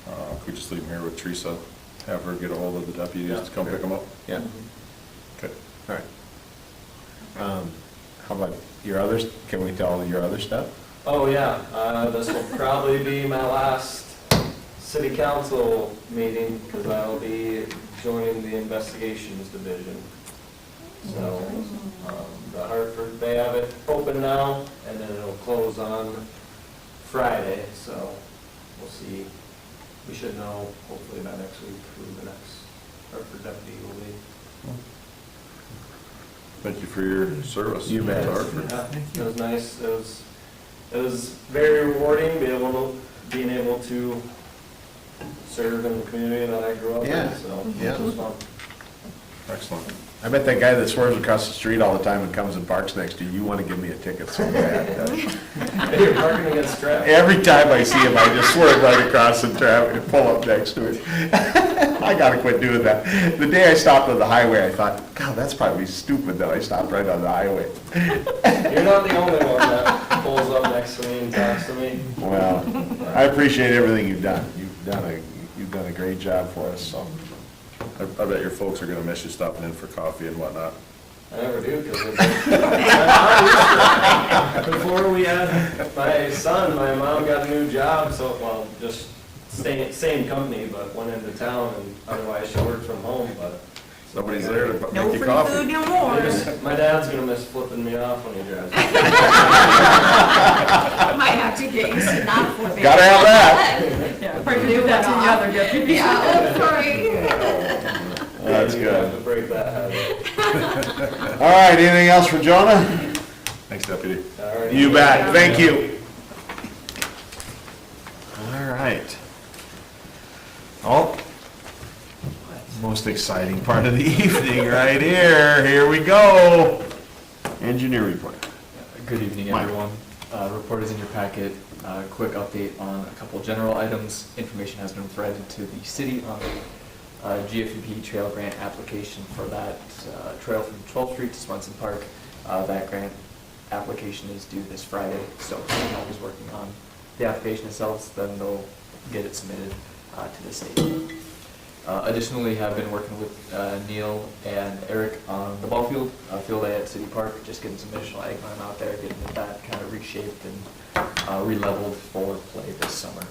could we just leave them here with Teresa? Have her get a hold of the deputies to come pick them up? Yeah, Okay. all right. How about your others, can we tell your other stuff? Oh, yeah, this will probably be my last city council meeting, because I'll be joining the investigations division. So, the Hartford, they have it open now, and then it'll close on Friday, so we'll see. We should know hopefully by next week who the next Hartford deputy will be. Thank you for your service. You bet. to Hartford. Yeah, it was nice. It was very rewarding being able to serve in the community that I grew up Yeah, in. So yeah. it was fun. Excellent. I bet that guy that swerves across the street all the time and comes and parks next to you, you want to give me a ticket so bad. You're parking against traffic. Every time I see him, I just swerve right across the traffic and pull up next to it. I gotta quit doing that. The day I stopped on the highway, I thought, God, that's probably stupid that I stopped right on the highway. You're not the only one that pulls up next to me and talks to me. Well, I appreciate everything you've done. You've done a great job for us, so. I bet your folks are gonna miss you stopping in for coffee and whatnot. I never do, because before we had my son, my mom got a new job, so, well, just same company, but went into town, and otherwise she worked from home, but. Nobody's there to No make you free coffee. food no more. My dad's gonna miss flipping me off when he drives. Might have to get used to not flipping. Gotta have that. Yeah, probably do that to the other deputies. Yeah, sorry. That's You have good. to break that habit. All right, anything else for Jonah? Thanks, Deputy. Alrighty. You bet, thank you. All right. Oh, most exciting part of the evening right here. Here we go. Engineer report. Good evening, Mike. everyone. Report is in your packet. Quick update on a couple general items. Information has been provided to the city on the GFP trail grant application for that trail from 12th Street to Swenson Park. That grant application is due this Friday, so I'm just working on the application itself, then they'll get it submitted to the state. Additionally, have been working with Neil and Eric on the ball field, field day at City Park, just getting some additional eggplant out there, getting that kind of reshaped and re-leveled for play this summer.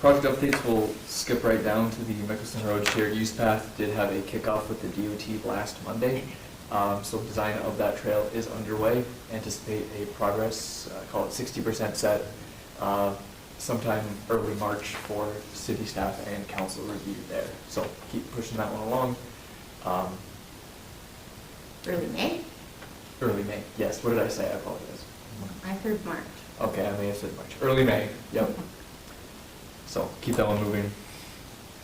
Project updates will skip right down to the Mickelson Road shared use path. Did have a kickoff with the DOT last Monday. So design of that trail is underway. Anticipate a progress, call it 60% set, sometime early March for city staff and council review there. So keep pushing that one along. Early May? Early May, yes. What did I say? I apologize. I heard March. Okay, I may have said March. Early May, yep. So keep that one moving.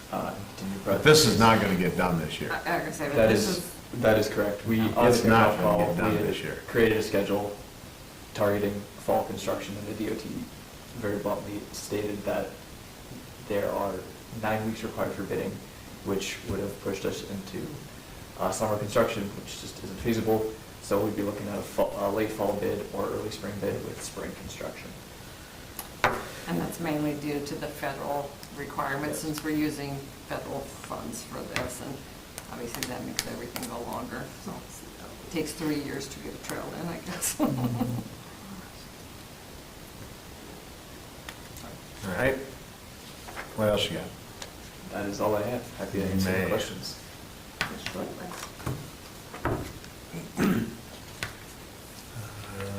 Continue But this is not gonna get done this year. I gotta say, but That this is, that is correct. We, on It's the not kickoff gonna call, get done we had this year. created a schedule targeting fall construction, and the DOT very bluntly stated that there are 9 weeks required for bidding, which would have pushed us into summer construction, which just isn't feasible. So we'd be looking at a late fall bid or early spring bid with spring construction. And that's mainly due to the federal requirements, since we're using federal funds for this, and obviously that makes everything go longer. So it takes 3 years to get a trail in, I guess. All right. What else you got? That is all I have. Happy to answer any Man. questions.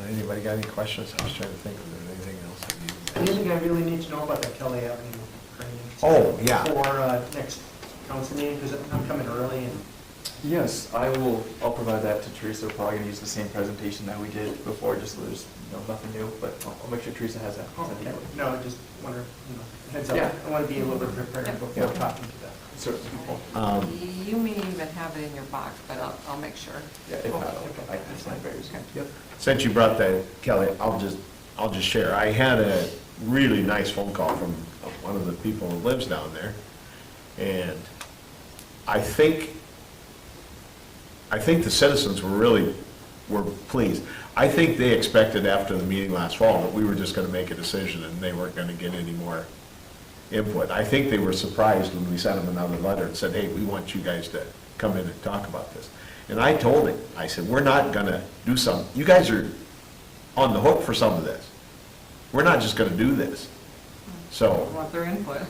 Anybody got any questions? I was trying to think if there's anything else that you. Anything I really need to know about that Kelly Avenue training? Oh, yeah. For next council meeting, because I'm coming early and. Yes, I'll provide that to Teresa. We're probably gonna use the same presentation that we did before, just so there's, nothing new, but I'll make sure Teresa has that. Oh, okay. No, I just wonder, heads up. Yeah. I want to be a little bit prepared before Yeah. talking to them. Certainly. You may even have it in your box, but I'll make sure. Yeah, if not, I can send very soon. Yep. Since you brought that, Kelly, I'll just share. I had a really nice phone call from one of the people who lives down there, and I think the citizens were pleased. I think they expected after the meeting last fall that we were just gonna make a decision and they weren't gonna get any more input. I think they were surprised when we sent them another letter and said, hey, we want you guys to come in and talk about this. And I told him, I said, we're not gonna do some, you guys are on the hook for some of this. We're not just gonna do this. So, Want their input.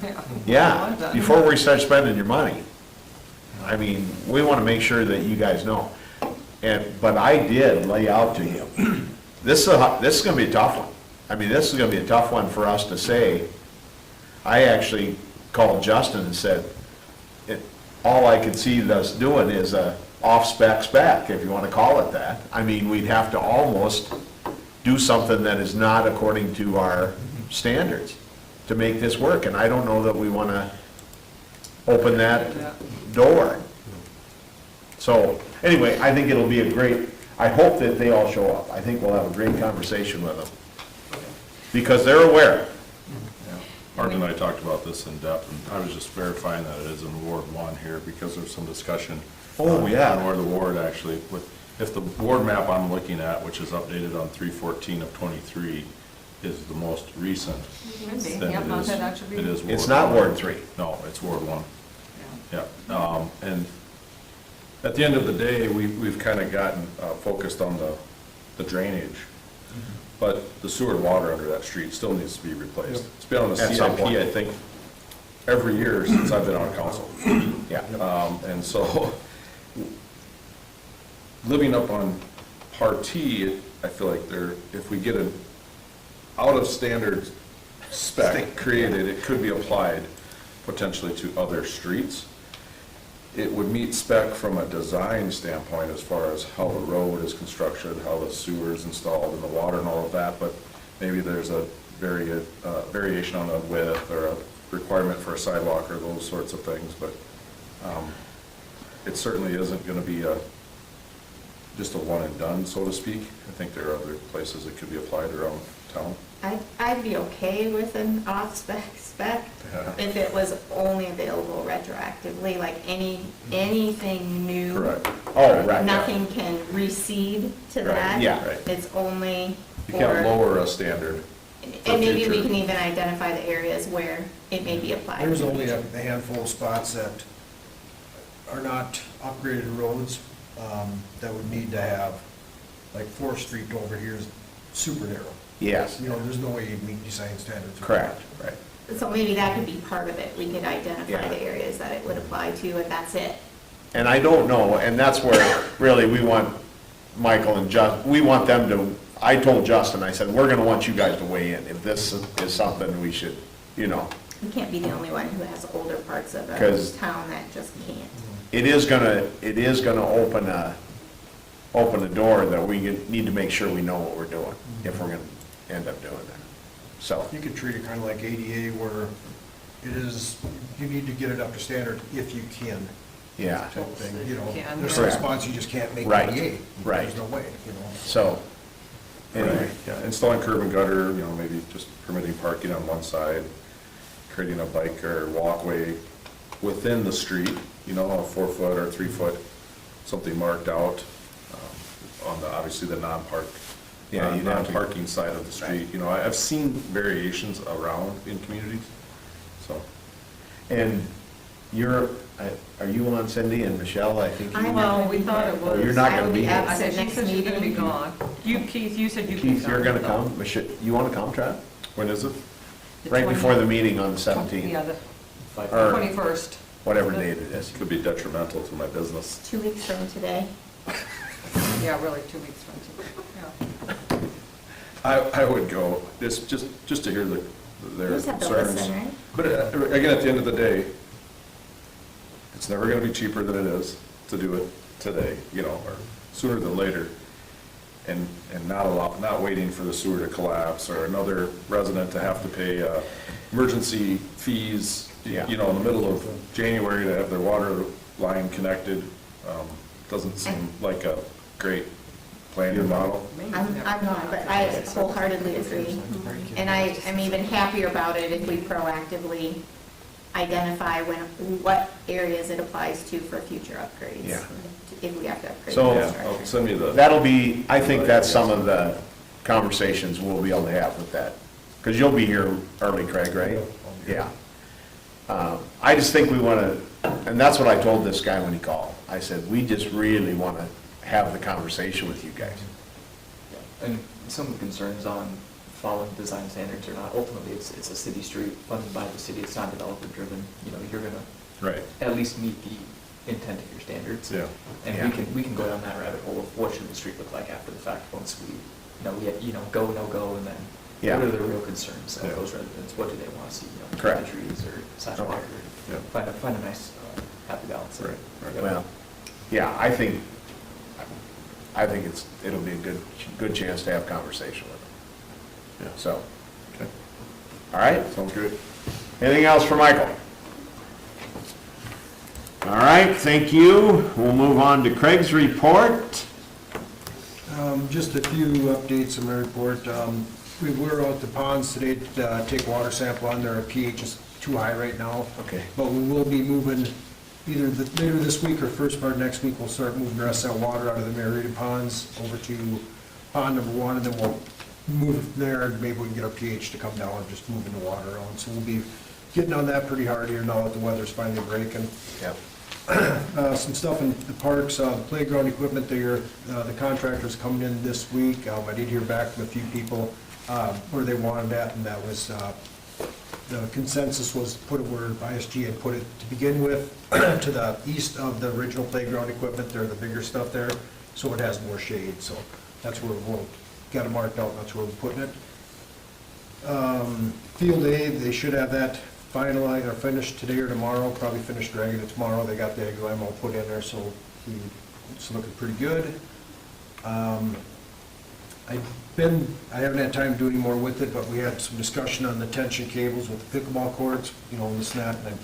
yeah, before we start spending your money, I mean, we wanna make sure that you guys know. But I did lay out to him, this is gonna be a tough one. I mean, this is gonna be a tough one for us to say. I actually called Justin and said, all I could see us doing is a off-spec spec, if you wanna call it that. I mean, we'd have to almost do something that is not according to our standards to make this work, and I don't know that we wanna open that door. So, anyway, I think it'll be a great, I hope that they all show up. I think we'll have a great conversation with them. Because they're aware. Art and I talked about this in depth, and I was just verifying that it is in Ward 1 here, because there's some discussion. Oh, yeah. On where the ward actually, if the ward map I'm looking at, which is updated on 3/14 of '23, is the most recent, Maybe, then yep, it not is, that that should be. it is Ward 1. It's not Ward 3. No, it's Ward 1. Yeah. Yeah, and at the end of the day, we've kind of gotten focused on the drainage, but the sewer and water under that street still needs to be replaced. It's been on the At some CIP, point. I think, every year since I've been on council. Yeah. And so, living up on Part T, I feel like if we get an out-of-standard spec created, it could be applied potentially to other streets. It would meet spec from a design standpoint as far as how the road is constructed, how the sewer is installed, and the water and all of that, but maybe there's a variation on the width or a requirement for a sidewalk or those sorts of things, but it certainly isn't going to be just a one and done, so to speak. I think there are other places it could be applied around town. I'd be okay with an off-spec Yeah. if it was only available retroactively, like anything new. Correct. Oh, right. Nothing can recede to Right, that. yeah. Right. It's only You can't for, lower a standard. and maybe we future. can even identify the areas where it may be applied. There's in the only a future. handful of spots that are not upgraded roads that would need to have, like 4th Street over here is super narrow. Yes, You know, there's no way you'd meet design standards. with correct, that. right. So maybe that could be part of it. We could identify Yeah. the areas that it would apply to, and that's it. And I don't know, and that's where really we want Michael and we want them to, I told Justin, I said, we're gonna want you guys to weigh in. If this is something we should, We can't be the only one who has older parts of a 'Cause- town that just can't. it is gonna open a door that we need to make sure we know what we're doing, if we're gonna end up doing that. So, You could treat it kind of like ADA where it is, you need to get it up to standard if you can, yeah, type thing, Can, There's some Correct. spots you just can't make Right, ADA. right. There's no way, so, anyway. Right, yeah, installing curb and gutter, maybe just permitting parking on one side, creating a bike or walkway within the street, a 4-foot or 3-foot, something marked out on obviously the non-park, Yeah, you'd have to- non-parking side of the street. I've seen variations around in communities, so. And are you on, Cindy and Michelle? I think you. Well, we thought it was. Oh, you're not I gonna will be be here. I said, absent she next said she's gonna be meeting. gone. Keith, you said you could. Keith, you're gonna come? Michelle, you wanna come, Trav? When is it? Right before the meeting on the 17th, Yeah, the Or- 21st. whatever date it is. Could be detrimental to my business. 2 weeks from today. Yeah, really, 2 weeks from today. I would go, just to hear their You just have to concerns. listen, right? But again, at the end of the day, it's never gonna be cheaper than it is to do it today, or sooner than later. And not waiting for the sewer to collapse or another resident to have to pay emergency fees, Yeah. in the middle of January to have their water line connected. Doesn't seem like a great plan or model. I'm not, but I wholeheartedly agree. And I'm even happier about it if we proactively identify what areas it applies to for future upgrades. Yeah. If we have to upgrade. So- the Yeah, infrastructure. send me the. That'll be, I think that's some of the conversations we'll be able to have with that. Because you'll be here early, Craig, right? Yeah. I just think we want to, and that's what I told this guy when he called. I said, we just really want to have the conversation with you guys. And some of the concerns on following design standards or not, ultimately, it's a city street funded by the city, it's not developer driven. You know, you're gonna Right. at least meet the intent of your standards. Yeah. And Yeah. we can go down that rabbit hole of what should the street look like after the fact, once we go, no go, and then Yeah. what are the real concerns of Yeah. those residents? What do they want to see, Correct. trees or sidewalk, Yeah. or find a nice, happy balance. there. Right. Well, yeah, I think it'll be a good chance to have conversation with them. Yeah. So, Okay. all right? Sounds good. Anything else for Michael? All right, thank you. We'll move on to Craig's report. Just a few updates in my report. We were out at the ponds today to take water sample on there. Our pH is too high right now. Okay. But we will be moving either later this week or first part of next week, we'll start moving the rest of that water out of the Merida ponds over to pond number 1, and then we'll move it there, and maybe we can get our pH to come down and just moving the water around. So we'll be getting on that pretty hard here now that the weather's finally breaking. Yep. Some stuff in the parks, the playground equipment there, the contractor's coming in this week. I did hear back from a few people where they wanted that, and that was, the consensus was put it where ISG had put it to begin with, to the east of the original playground equipment there, the bigger stuff there, so it has more shade, so that's where we'll, got it marked out, that's where we're putting it. Field A, they should have that finalized or finished today or tomorrow, probably finished dragging it tomorrow. They got the egg lime all put in there, so it's looking pretty good. I haven't had time to do any more with it, but we had some discussion on the tension cables with the pickleball courts, this and that, and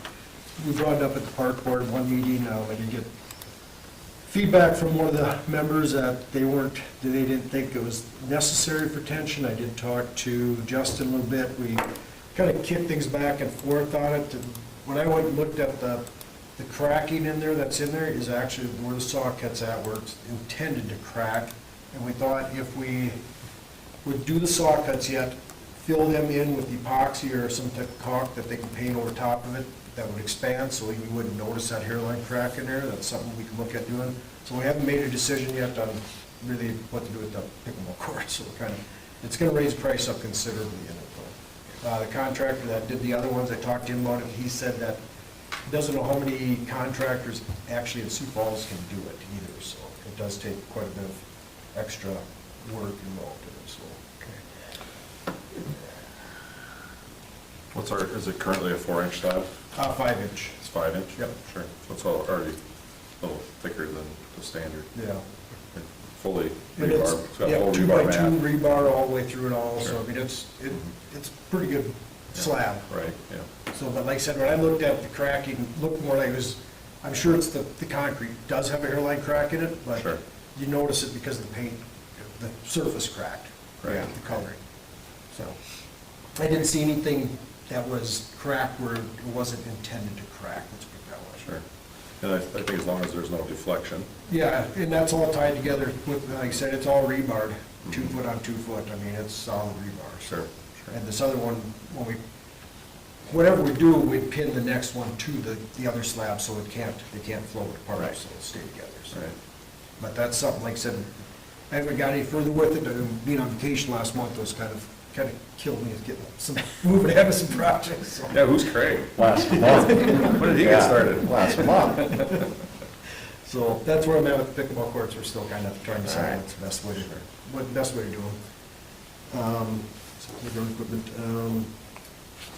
we brought it up at the park board in one meeting. I did get feedback from one of the members that they didn't think it was necessary for tension. I did talk to Justin a little bit. We kind of kicked things back and forth on it. And when I went and looked at the cracking in there that's in there is actually where the saw cuts at, where it's intended to crack. And we thought if we would do the saw cuts yet, fill them in with epoxy or some type of caulk that they can paint over top of it, that would expand, so you wouldn't notice that hairline crack in there. That's something we can look at doing. So we haven't made a decision yet on really what to do with the pickleball court, so it's gonna raise price up considerably in it. The contractor that did the other ones, I talked to him about it, he said that he doesn't know how many contractors actually in Sioux Falls can do it either, so it does take quite a bit of extra work involved in it, so. Is it currently a 4-inch slab? 5-inch. It's 5-inch? Yep. Sure. So it's already a little thicker than the standard. Yeah. Fully And it's, rebar. It's got yeah, full 2x2 rebar mat. rebar all the way through it all, so Sure. I mean, it's pretty good slab. Right, yeah. So, but like I said, when I looked at the cracking, it looked more like it was, I'm sure it's the concrete does have a hairline crack in it, but Sure. you notice it because of the paint, the surface cracked, Right. the coloring. So, I didn't see anything that was cracked where it wasn't intended to crack, let's put it that way. Sure. And I think as long as there's no deflection. Yeah, and that's all tied together with, like I said, it's all rebarred, 2 foot on 2 foot, I mean, it's solid rebar. Sure. And this other one, whatever we do, we pin the next one to the other slab, so they can't float apart, Right. so it'll stay together, so. Right. But that's something, like I said, I haven't got any further with it, being on vacation last month was kind of killed me, getting moving ahead of some projects, so. Yeah, who's Craig? Last month. When did he get started? Last month. So that's where I'm at with the pickleball courts, we're still kind of trying to All decide right. what's the best way to do them. So playground equipment,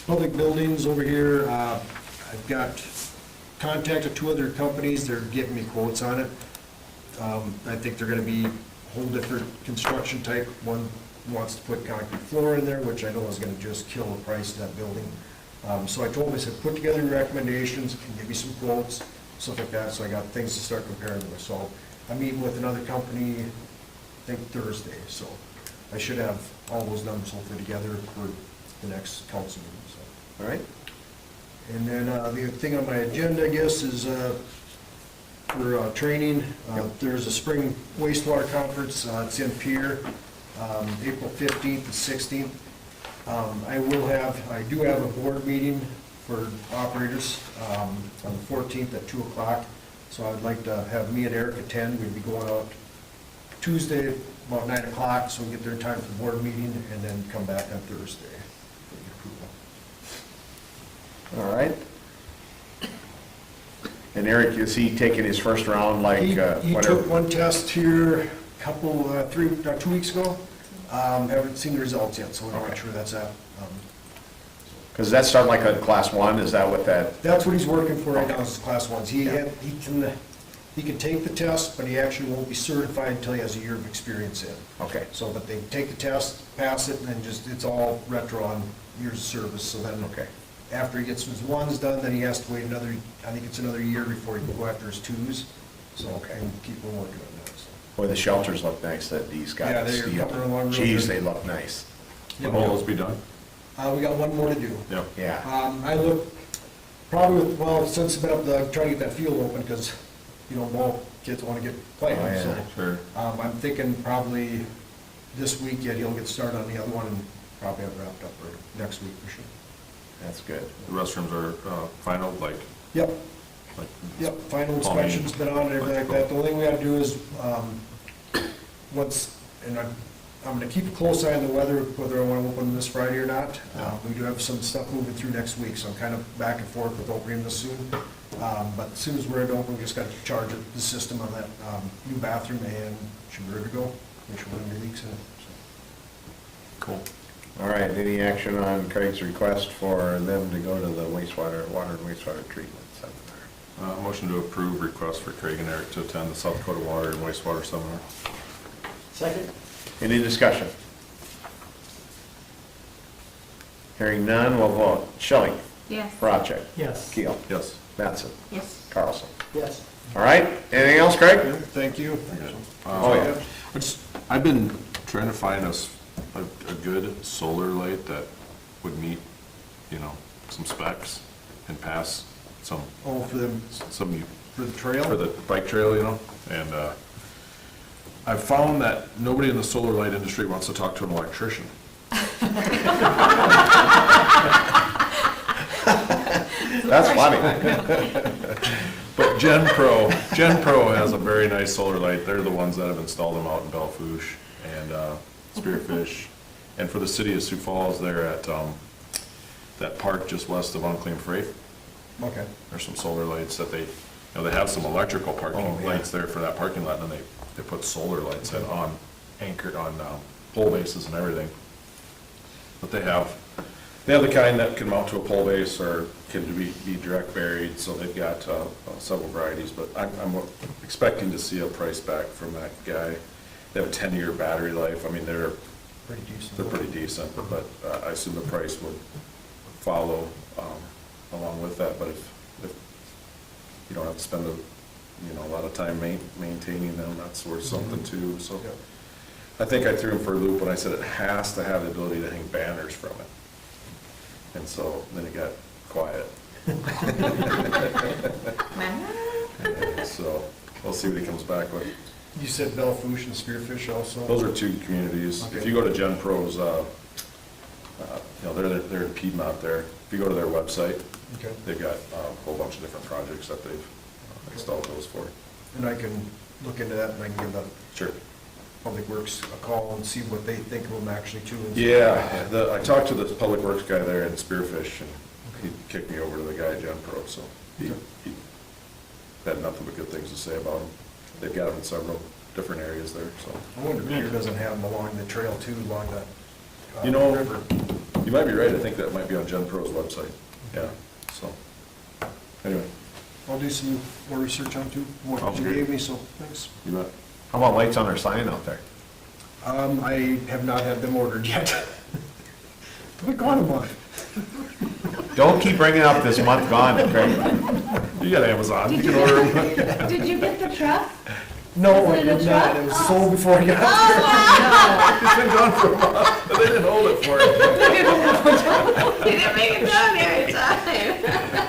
public buildings over here, I've got contacted 2 other companies, they're giving me quotes on it. I think they're gonna be a whole different construction type. One wants to put concrete floor in there, which I know is gonna just kill the price of that building. So I told him, I said, put together your recommendations and give me some quotes, stuff like that, so I got things to start comparing with. So I'm meeting with another company, I think Thursday, so I should have all those numbers hopefully together for the next council meeting, so. All right. And then the other thing on my agenda, I guess, is for training. There's a spring wastewater conference. It's in Pierre, April 15th and 16th. I do have a board meeting for operators on the 14th at 2 o'clock. So I'd like to have me and Eric attend. We'd be going out Tuesday about 9 o'clock, so we get there in time for the board meeting, and then come back on Thursday for the approval. All right. And Eric, is he taking his first round like He whatever? took one test here a couple, 2 weeks ago. Haven't seen the results yet, so we're not Okay. sure that's at. Because that's starting like a class 1, is that what that? That's what he's working for right now, is class ones. He can take the test, but he actually won't be certified until he has a year of experience in. Okay. So, but they take the test, pass it, and then it's all retro on years of service, so then. Okay. After he gets his ones done, then he has to wait another year before he can go after his twos. So, Okay. and keep on working on that, so. Boy, the shelters look nice that these guys. Yeah, they're coming along real Geez, good. they look nice. Will all those be done? We got one more to do. Yeah. Yeah. I look, probably, since I've been up there, trying to get that field open, because, ball kids want to get playing, Oh, yeah. so. Sure. I'm thinking probably this week yet, he'll get started on the other one, and probably have it wrapped up or next week for sure. That's good. The restrooms are final, like, Yep, like. final plumbing, inspection's been on and everything like that. The only thing we have to do is, I'm gonna keep a close eye on the weather, whether I wanna open this Friday or not. We do have some stuff moving through next week, so I'm kind of back and forth with opening this soon. But as soon as we're open, we just gotta charge the system on that new bathroom, and should be ready to go. Make sure we're in leaks in it. Cool. All right, any action on Craig's request for them to go to the water and wastewater treatment seminar? Motion to approve request for Craig and Eric to attend the South Dakota Water and Wastewater Seminar. Second? Any discussion? Hearing none, we'll vote. Schilling. Yes. Project. Yes. Keel. Yes. Mattson. Yes. Carlson. Yes. All right, anything else, Craig? Thank you. Oh, yeah. I've been trying to find us a good solar light that would meet, some specs and pass some, Oh, for the trail? for the bike trail, and, I've found that nobody in the solar light industry wants to talk to an electrician. That's funny. But GenPro has a very nice solar light. They're the ones that have installed them out in Belfouche and Spearfish. And for the city of Sioux Falls, they're at that park just west of Unclaimed Freight. Okay. There's some solar lights that they have some electrical parking Oh, yeah. lights there for that parking lot, and then they put solar lights in anchored on pole bases and everything. But they have the kind that can mount to a pole base or can be direct buried, so they've got several varieties, but I'm expecting to see a price back from that guy. They have a 10-year battery life. I mean, they're Pretty decent. pretty decent, but I assume the price would follow along with that, but if you don't have to spend a lot of time maintaining them, that's worth something too, so. Yep. I think I threw him for a loop when I said it has to have the ability to hang banners from it. And so then it got quiet. So we'll see what he comes back with. You said Belfouche and Spearfish also? Those are two communities. If you go to GenPro's, they're in Piedmont there. If you go to their website, Okay. they've got a whole bunch of different projects that they've installed those for. And I can look into that, and I can give the Sure. Public Works a call and see what they think of them actually too. Yeah, I talked to the Public Works guy there in Spearfish, and he kicked me over to the guy at GenPro, so he had nothing but good things to say about them. They've got them in several different areas there, so. I wonder if Pierre doesn't have them along the trail too, along the river. You might be right, I think that might be on GenPro's website, yeah, so, anyway, I'll do some more research on too, what you Okay. gave me, so thanks. you bet. How about lights on our sign out there? I have not had them ordered yet. We're gone a month. Don't keep bringing up this month gone, Craig. You got Amazon, you can order them. Did you get the truck? No, Was I it a did not. truck? It was sold before I got It's been gone for a month, but they didn't hold it for you. You didn't make it done every time.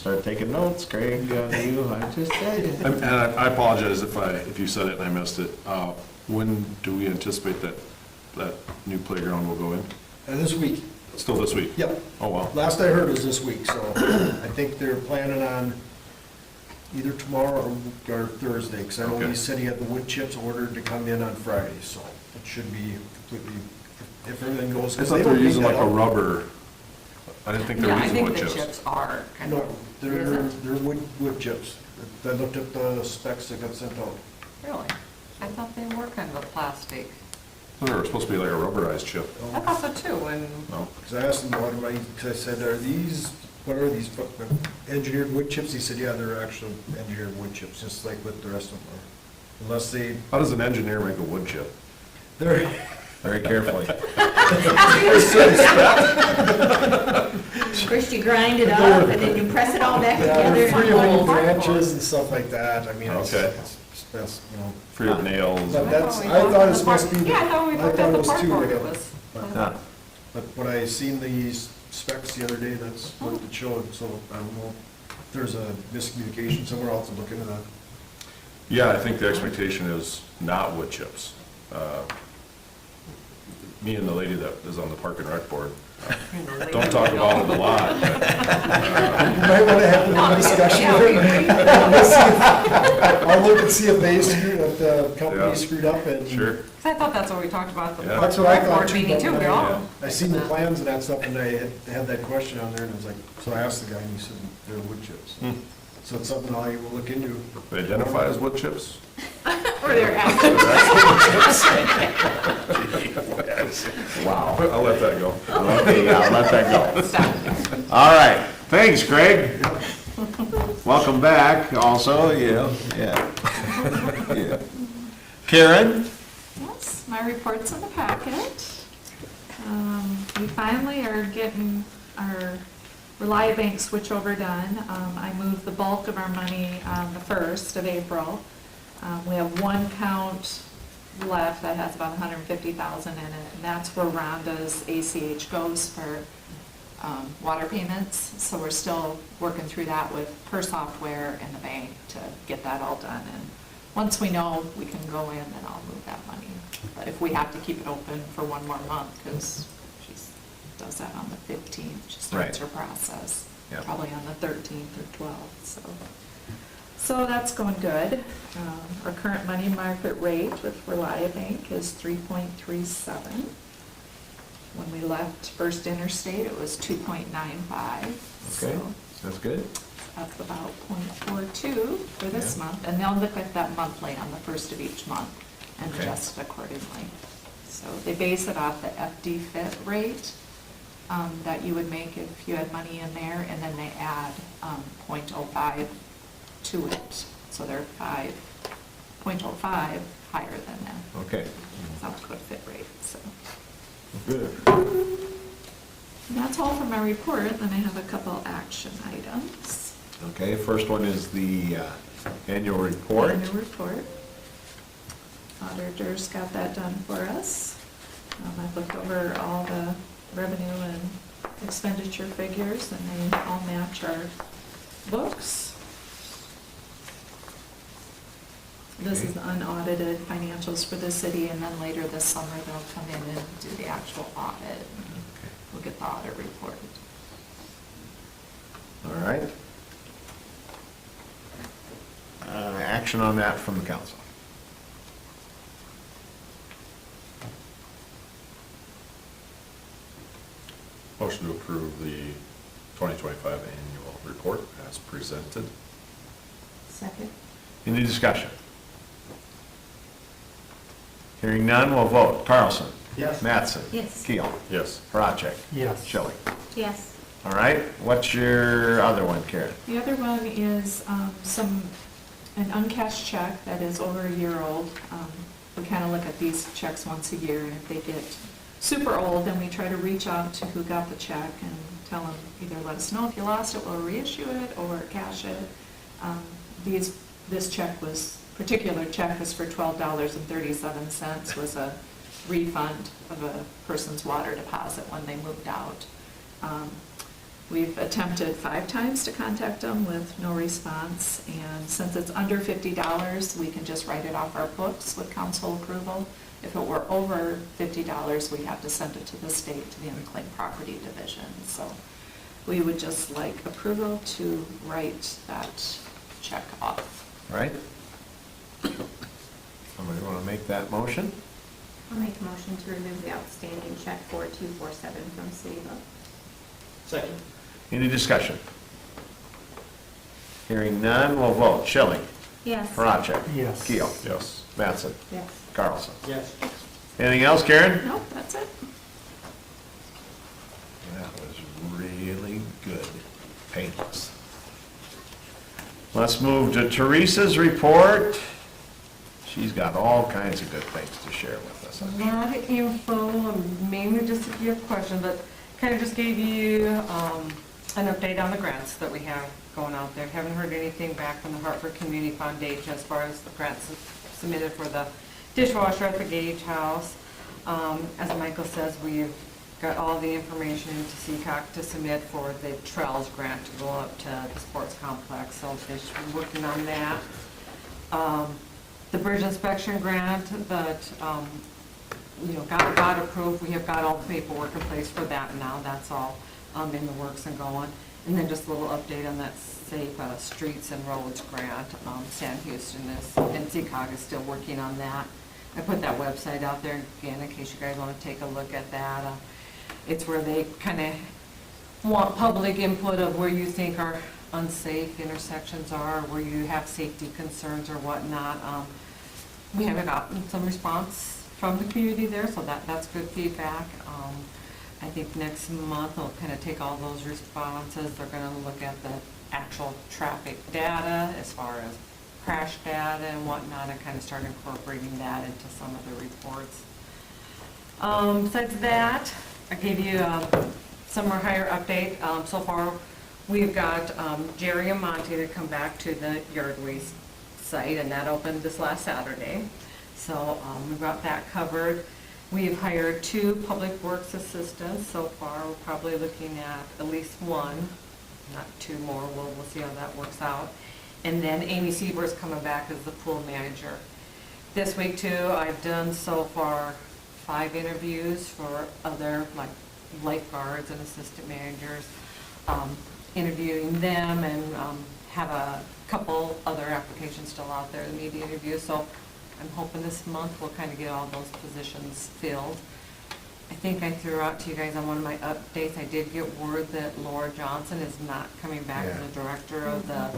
start taking notes, Craig, I just said it. And I apologize if you said it and I missed it. When do we anticipate that new playground will go in? This week, Still this week? yep. Oh, wow. Last I heard was this week, so I think they're planning on either tomorrow or Thursday, because I know Okay. he said he had the wood chips ordered to come in on Friday, so it should be completely, if everything goes. I thought they were using like a rubber, I didn't think they were Yeah, I using wood think the chips. chips are kind No, of, they're wood chips. I looked at the specs that got sent out. really? I thought they were kind of a plastic. They were supposed to be like a rubberized chip. I thought so too, and No? Because I asked him what am I, 'cause I said, what are these engineered wood chips? He said, yeah, they're actual engineered wood chips, just like what the rest of them are. Unless they, How does an engineer make a wood chip? they're, Very carefully. First you grind it up, and then you press it all back yeah, they're together. free of any Cardboard. branches and stuff like that. I mean, Okay. that's, you know. Free of nails? But that's, we I looked thought at it's the supposed to be. Yeah, I thought we looked at it the was two, cardboard, yeah. it was. Yeah. But when I seen these specs the other day, that's what it showed, so I don't know if there's a miscommunication somewhere else to look into that. Yeah, I think the expectation is not wood chips. Me and the lady that is on the Park and Rec board, don't talk about it a lot. You might want to have a discussion Yeah, with we her. agree. I'll look and see if they screwed, if the company Yeah. screwed up and. Sure. 'Cause I thought that's what we talked about at the Yeah. That's what I thought board too. meeting too, but we when all. I seen the plans and that stuff and I had that question on there and I was like, so I asked the guy and he said they're wood chips. Hmm. So it's something I will look into. They identify as wood chips? Or they're actually. Wow. I'll let that go. Okay, yeah, let that go. Stop. All right, thanks, Craig. Welcome back also, yeah. Yeah. Karen? Yes, my report's in the packet. We finally are getting our ReliaBank switchover done. I moved the bulk of our money on the 1st of April. We have one count left that has about 150,000 in it, and that's where Rhonda's ACH goes for water payments. So we're still working through that with her software and the bank to get that all done. And once we know we can go in, then I'll move that money. But if we have to keep it open for one more month, because she does that on the 15th, she starts her process, Yep. probably on the 13th or 12th, so that's going good. Our current money market rate with ReliaBank is 3.37. When we left First Interstate, it was 2.95. Okay, that's good. Up about 0.42 for this month, and they'll look at that monthly on the 1st of each month and Okay. adjust accordingly. So they base it off the FD Fit rate that you would make if you had money in there, and then they add 0.05 to it. So they're 0.05 higher than the Okay, South Dakota Fit rate, so. good. And that's all for my report, then I have a couple action items. Okay, first one is the annual report. Annual report. Auditors got that done for us. I've looked over all the revenue and expenditure figures, and they all match our books. This is the unaudited financials for the city, and then later this summer, they'll come in and do the actual audit. We'll get the audit report. All right. Action on that from the council. Motion to approve the 2025 annual report as presented. Second. Any discussion? Hearing none, we'll vote. Carlson? Yes. Mattson? Yes. Keel? Yes. Horacek? Yes. Shelley? Yes. All right, what's your other one, Karen? The other one is an uncashed check that is over a year old. We kind of look at these checks once a year, and if they get super old, then we try to reach out to who got the check and tell them, either let us know if you lost it, we'll reissue it, or cash it. This particular check was for $12.37, was a refund of a person's water deposit when they moved out. We've attempted 5 times to contact them with no response, and since it's under $50, we can just write it off our books with council approval. If it were over $50, we have to send it to the state, to the unclaimed property division. So we would just like approval to write that check off. Right? Somebody want to make that motion? I'll make a motion to remove the outstanding check 4247 from City Book. Second. Any discussion? Hearing none, we'll vote. Schilling. Yes. Horacek. Yes. Keel. Yes. Mattson. Yes. Carlson. Yes. Anything else, Karen? Nope, that's it. That was really good. Painless. Let's move to Teresa's report. She's got all kinds of good things to share with us. A lot of info, mainly just if you have questions, but kind of just gave you an update on the grants that we have going out there. Haven't heard anything back from the Hartford Community Foundation as far as the grants submitted for the dishwasher at the Gage House. As Michael says, we've got all the information to CCOC to submit for the Trails grant to go up to the sports complex, so they're working on that. The bridge inspection grant that, got approved, we have got all the paperwork in place for that now, that's all in the works and going. And then just a little update on that safe streets and roads grant. Sam Houston is, and CCOG is still working on that. I put that website out there again in case you guys want to take a look at that. It's where they kind of want public input of where you think our unsafe intersections are, where you have safety concerns or whatnot. We haven't gotten some response from the community there, so that's good feedback. I think next month they'll kind of take all those responses. They're going to look at the actual traffic data as far as crash data and whatnot, and kind of start incorporating that into some of the reports. Besides that, I gave you summer hire update. So far, we've got Jerry and Monty to come back to the yard waste site, and that opened this last Saturday. So we've got that covered. We've hired 2 public works assistants so far. We're probably looking at least 1, not 2 more. We'll see how that works out. And then Amy Siebert's coming back as the pool manager. This week too, I've done so far 5 interviews for other lifeguards and assistant managers, interviewing them, and have a couple other applications still out there to meet the interview. So I'm hoping this month we'll kind of get all those positions filled. I think I threw out to you guys on one of my updates, I did get word that Laura Johnson is not coming back as the director of the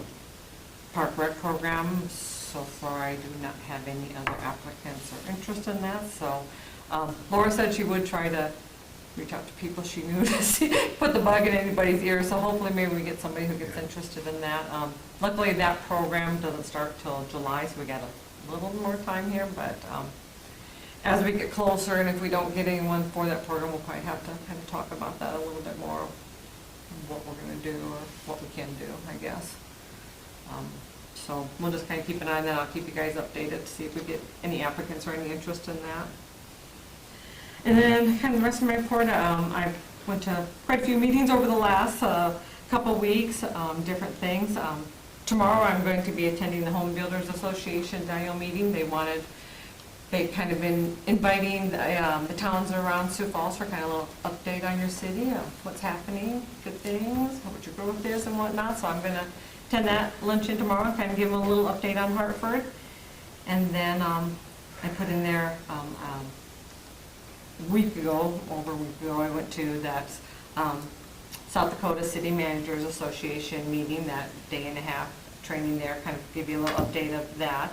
Park Rec program. So far, I do not have any other applicants or interest in that. So Laura said she would try to reach out to people she knew to see, put the bug in anybody's ear. So hopefully maybe we get somebody who gets interested in that. Luckily, that program doesn't start till July, so we got a little more time here. But as we get closer, and if we don't get anyone for that program, we'll probably have to kind of talk about that a little bit more, what we're going to do or what we can do, I guess. So we'll just kind of keep an eye on that. I'll keep you guys updated to see if we get any applicants or any interest in that. And then kind of the rest of my report, I went to quite a few meetings over the last couple weeks, different things. Tomorrow I'm going to be attending the Home Builders Association annual meeting. They've kind of been inviting the towns around Sioux Falls for kind of a little update on your city, what's happening, good things, what your growth is and whatnot. So I'm going to attend that luncheon tomorrow and kind of give them a little update on Hartford. And then I put in there over a week ago, I went to that South Dakota City Managers Association meeting, that day and a half training there, kind of give you a little update of that.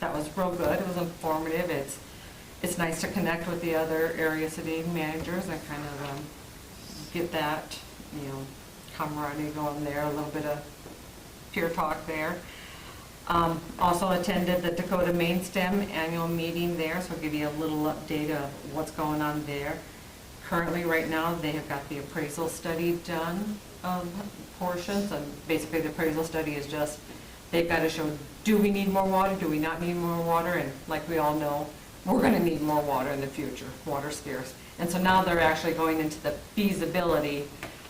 That was real good. It was informative. It's nice to connect with the other area city managers and kind of get that, camaraderie going there, a little bit of peer talk there. Also attended the Dakota Main STEM annual meeting there, so I'll give you a little update of what's going on there. Currently, right now, they have got the appraisal study done, portions, and basically the appraisal study is just, they've got to show, do we need more water, do we not need more water, and like we all know, we're going to need more water in the future, water scarce. And so now they're actually going into the feasibility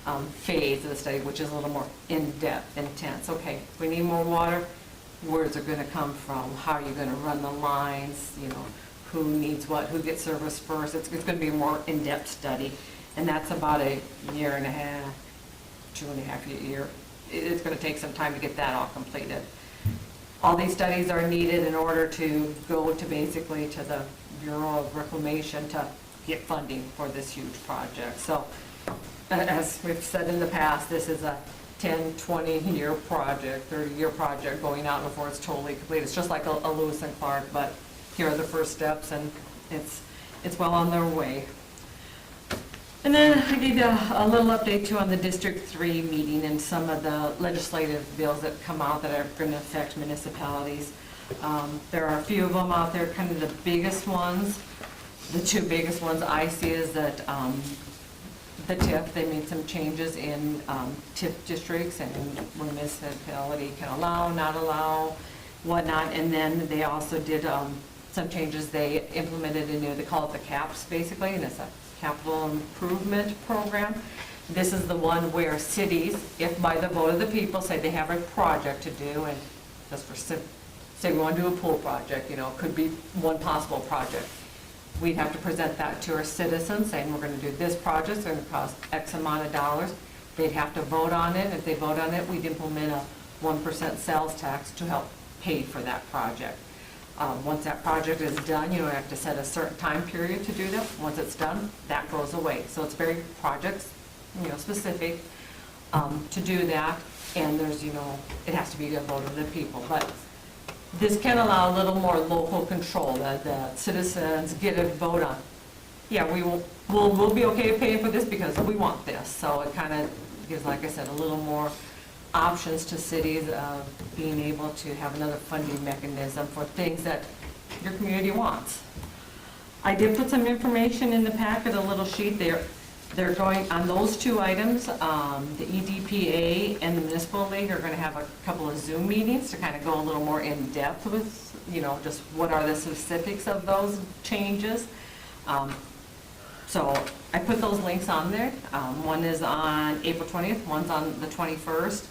phase of the study, which is a little more in-depth, intense. Okay, we need more water, where's it gonna come from? How are you gonna run the lines, you know, who needs what, who gets service first? It's gonna be a more in-depth study, and that's about a year and a half, 2.5 year. It's gonna take some time to get that all completed. All these studies are needed in order to go to basically to the Bureau of Reclamation to get funding for this huge project. So, as we've said in the past, this is a 10, 20-year project, 30-year project going out before it's totally complete. It's just like a Lewis and Clark, but here are the first steps, and it's well on their way. And then I gave you a little update too on the District 3 meeting and some of the legislative bills that come out that are going to affect municipalities. There are a few of them out there, kind of the biggest ones. The two biggest ones I see is that the TIF, they made some changes in TIF districts and when municipality can allow, not allow, whatnot. And then they also did some changes. They implemented a new, they call it the CAPS basically, and it's a capital improvement program. This is the one where cities, if by the vote of the people, say they have a project to do, and just for say we want to do a pool project, you know, it could be one possible project. We'd have to present that to our citizens, saying we're going to do this project, it's going to cost X amount of dollars. They'd have to vote on it. If they vote on it, we'd implement a 1% sales tax to help pay for that project. Once that project is done, you don't have to set a certain time period to do that. Once it's done, that goes away. So it's very projects, you know, specific to do that. And there's, you know, it has to be a vote of the people. But this can allow a little more local control, that the citizens get a vote on. Yeah, we'll be okay paying for this because we want this. So it kind of gives, like I said, a little more options to cities of being able to have another funding mechanism for things that your community wants. I did put some information in the packet, a little sheet there. They're going, on those two items, the EDPA and the Municipal League are going to have a couple of Zoom meetings to kind of go a little more in depth with, you know, just what are the specifics of those changes. So I put those links on there. One is on April 20th, one's on the 21st.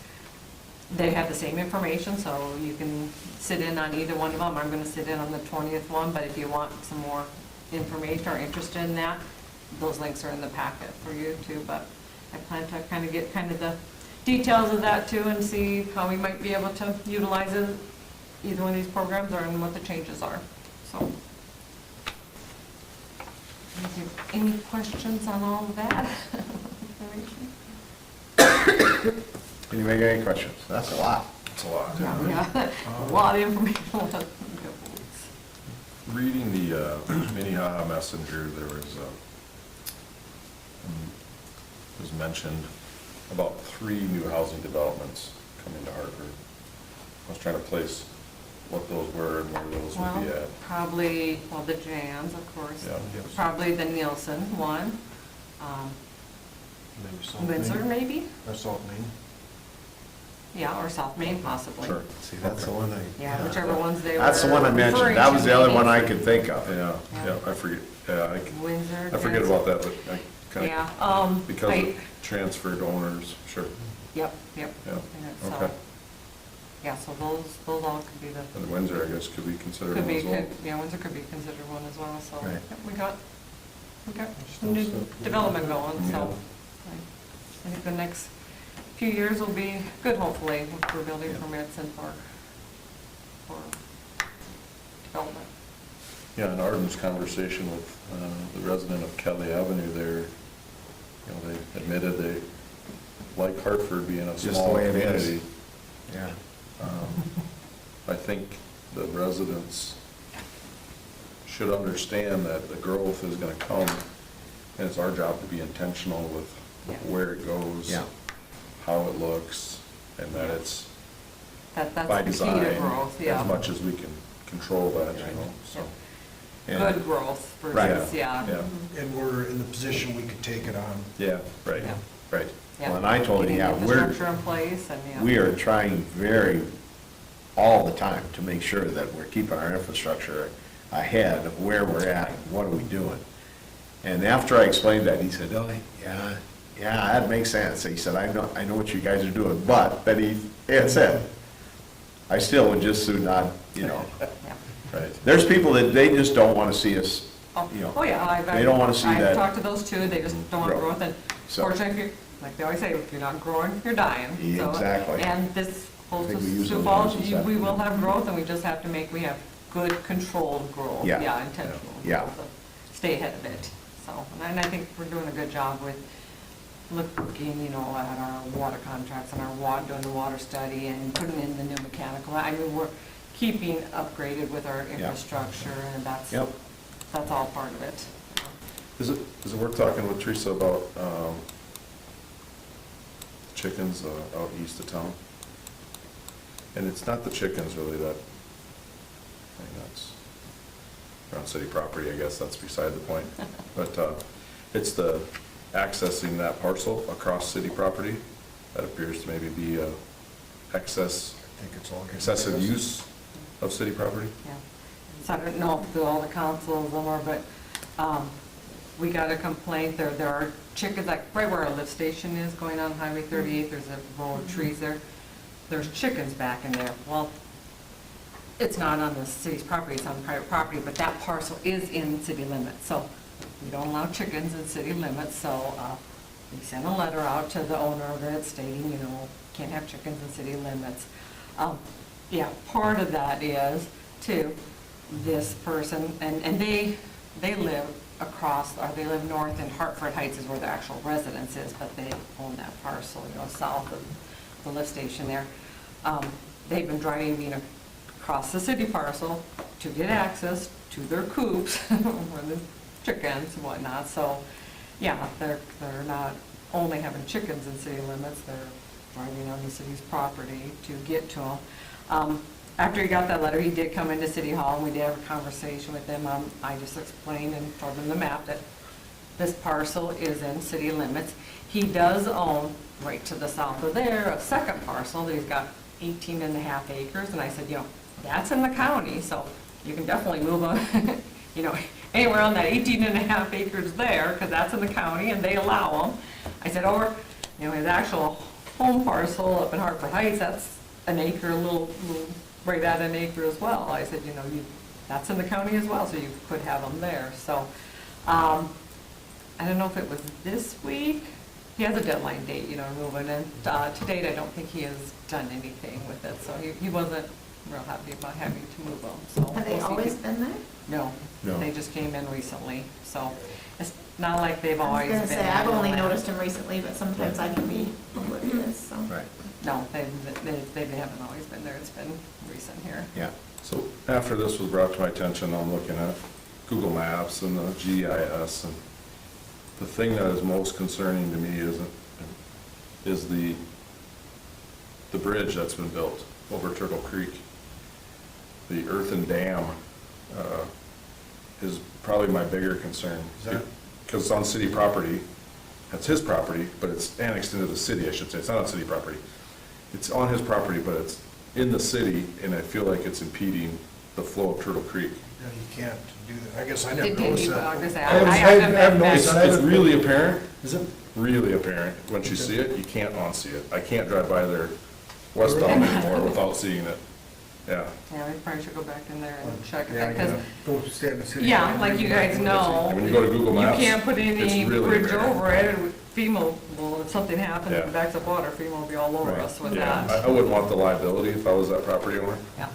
They have the same information, so you can sit in on either one of them. I'm going to sit in on the 20th one, but if you want some more information or interested in that, those links are in the packet for you too. But I plan to kind of get kind of the details of that too and see how we might be able to utilize it, either one of these programs, or and what the changes are. So, any questions on all of that? Anybody got any questions? That's a lot. It's a lot. Yeah, a lot of information. Reading the Minnehaha Messenger, there was mentioned about 3 new housing developments coming to Hartford. I was trying to place what those were and where those would be at. Probably, well, the Jans, of course. Yeah. Probably the Nielsen one. Maybe South Windsor, Main. maybe? Or South Main. Yeah, or South Main possibly. Sure. See, that's the one Yeah, whichever ones they were. That's the one I mentioned. referring That to was the other maybe. one I could think of. Yeah, I forget, Windsor. I forget about that, but I kind of, Yeah, because of transferred owners, sure. Yep. Yeah, And so, okay. yeah, so those all could be the, And Windsor, I guess, could be considered could one be, as well. yeah, Windsor could be considered one as well, so. Right. Yep, we got some new development going, so. Yeah. I think the next few years will be good, hopefully, for building permits and for development. Yeah, in Arden's conversation with the resident of Kelly Avenue there, you know, they admitted they like Hartford being a Just the small way it is. community. Yeah. I think the residents should understand that the growth is gonna come, and it's our job to be intentional with Yeah. where it goes, Yeah. how it looks, and that it's That's by the key to design, growth, yeah. as much as we can control that, you Right. know, so. Yeah. Good growth Right. versus, yeah. Yeah, And we're in the position we could take it on. yeah, right, Yeah. right. Yeah. Well, and I told him, Getting yeah, infrastructure in place and, yeah. we are trying all the time to make sure that we're keeping our infrastructure ahead of where we're at, and what are we doing. And after I explained that, he said, oh, yeah, yeah, that makes sense. He said, I know what you guys are doing, but then he had said, I still would just soon not, you know. Yeah. Right. There's people that they just don't want to see us, you know. Oh, yeah. They don't want to see I've that. talked to those too, they just don't want Grow. growth, and So- fortunately, if you, like they always say, if you're not growing, you're dying. Yeah, So, exactly. And this whole I think we use Sioux those Falls, words this we will afternoon. have growth, and we just have to we have good controlled growth. Yeah. Yeah, intentional. Yeah. growth, so Stay ahead of it, so, and I think we're doing a good job with looking, you know, at our water contracts and our water, doing the water study and putting in the new mechanical. I mean, we're keeping upgraded with our infrastructure, and that's all part of it. Is it worth talking with Teresa about chickens out east of town? And it's not the chickens really that, I think that's around city property, I guess that's beside the point. But it's the accessing that parcel across city property that appears to maybe be excessive use of city property. Yeah. So I don't know if all the councils are, but we got a complaint, there are chickens, like right where our lift station is going on Highway 38, there's a row of trees there. There's chickens back in there. Well, it's not on the city's property, it's on private property, but that parcel is in city limits. So we don't allow chickens in city limits, so we sent a letter out to the owner of it stating, you know, can't have chickens in city limits. Yeah, part of that is too, this person, and they live across, or they live north, and Hartford Heights is where their actual residence is, but they own that parcel, you know, south of the lift station there. They've been driving across the city parcel to get access to their coops, where the chickens and whatnot, so, yeah, they're not only having chickens in city limits, they're driving on the city's property to get to them. After he got that letter, he did come into City Hall, and we did have a conversation with him. I just explained and showed him the map that this parcel is in city limits. He does own, right to the south of there, a second parcel that he's got 18 and a half acres, and I said, you know, that's in the county, so you can definitely move them, you know, anywhere on that 18 and a half acres there, because that's in the county, and they allow them. I said, or, you know, his actual home parcel up in Hartford Heights, that's an acre, a little right at an acre as well. I said, you know, that's in the county as well, so you could have them there. So, I don't know if it was this week. He has a deadline date, you know, moving, and to date, I don't think he has done anything with it, so he wasn't real happy about having to move them, so. Have they we'll see. always been there? No, No. they just came in recently, so it's not like they've I was always been. gonna say, there. I've only noticed them recently, but sometimes I can be oblivious, so. Right, No, they haven't always been there, it's been recent here. yeah. So after this was brought to my attention, I'm looking at Google Maps and the GIS, and the thing that is most concerning to me is the bridge that's been built over Turtle Creek. The earthen dam is probably my bigger concern. Is that- Because it's on city property, that's his property, but it's annexed into the city, I should say. It's not on city property. It's on his property, but it's in the city, and I feel like it's impeding the flow of Turtle Creek. Yeah, you can't do that. I guess I never Did noticed you, that. I was gonna say, I haven't- I I haven't haven't met- It's noticed that. really apparent, Is it? really apparent. Once you see it, you can't unsee it. I can't drive by there westbound anymore without seeing it. Yeah. Yeah, we probably should go back in there and check Yeah, I it, because, gotta go stand in the city. yeah, like you guys know, And when you go to Google you Maps, can't put any it's really bridge apparent. over it, FEMA, well, if something happens Yeah. and backs up water, FEMA will be all over Right. us with Yeah, that. I wouldn't want the liability if I was that property owner. Yeah,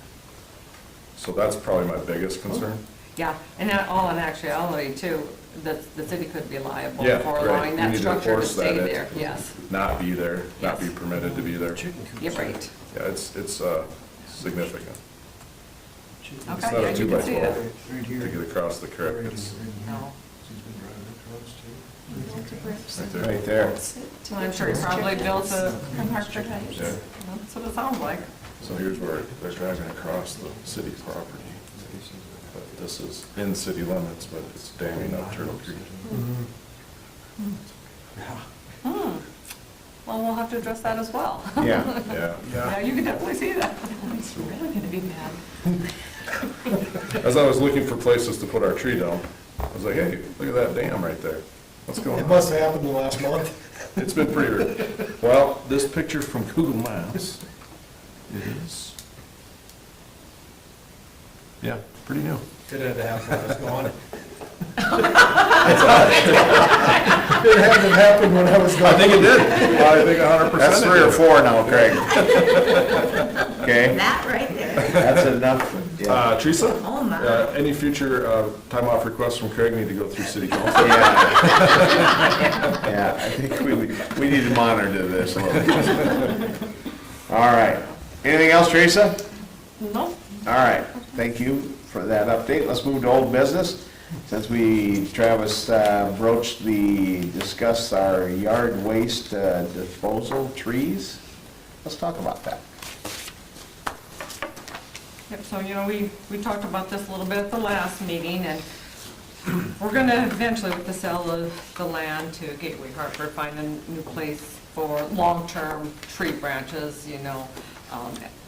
So that's probably my biggest concern. yeah, and that, all in actuality too, the city could be liable Yeah, for right. allowing We that need to structure to enforce stay that. there, yes. Not be there, not be Yes. permitted to be there. You're right. Yeah, it's significant. It's Okay, not yeah, a you two can by see 12 it. Right here. to get across the creek. Right It's here. No. He's been driving across too. right there. Right there. Well, I'm sure he probably built a, From Hartford Heights. Yeah. that's what it sounds like. So here's where they're driving across the city property. But this is in city limits, but it's damming up Turtle Creek. Hmm. Well, we'll have to address that as well. Yeah, Yeah. Yeah, you can definitely see that. It's really gonna be bad. As I was looking for places to put our tree down, I was like, hey, look at that dam right there. What's going It on? must have happened in the last month. It's been pretty rare. Well, this picture from Google Maps is, yeah, pretty new. It had to happen when I was gone. It had to happen when I was gone. I think it did. I think 100%. That's 3 or 4 now, Craig. Okay, That right there. that's enough. Yeah. Teresa? Oh, my. Any future time off requests from Craig need to go through city council? Yeah. Yeah, I think we need to monitor this a little bit. All right. Anything else, Teresa? No? All right, thank you for that update. Let's move to old business. Since Travis discussed our yard waste disposal trees, let's talk about that. Yep, so, we talked about this a little bit at the last meeting, and we're gonna eventually, with the sale of the land to Gateway Hartford, find a new place for long-term tree branches,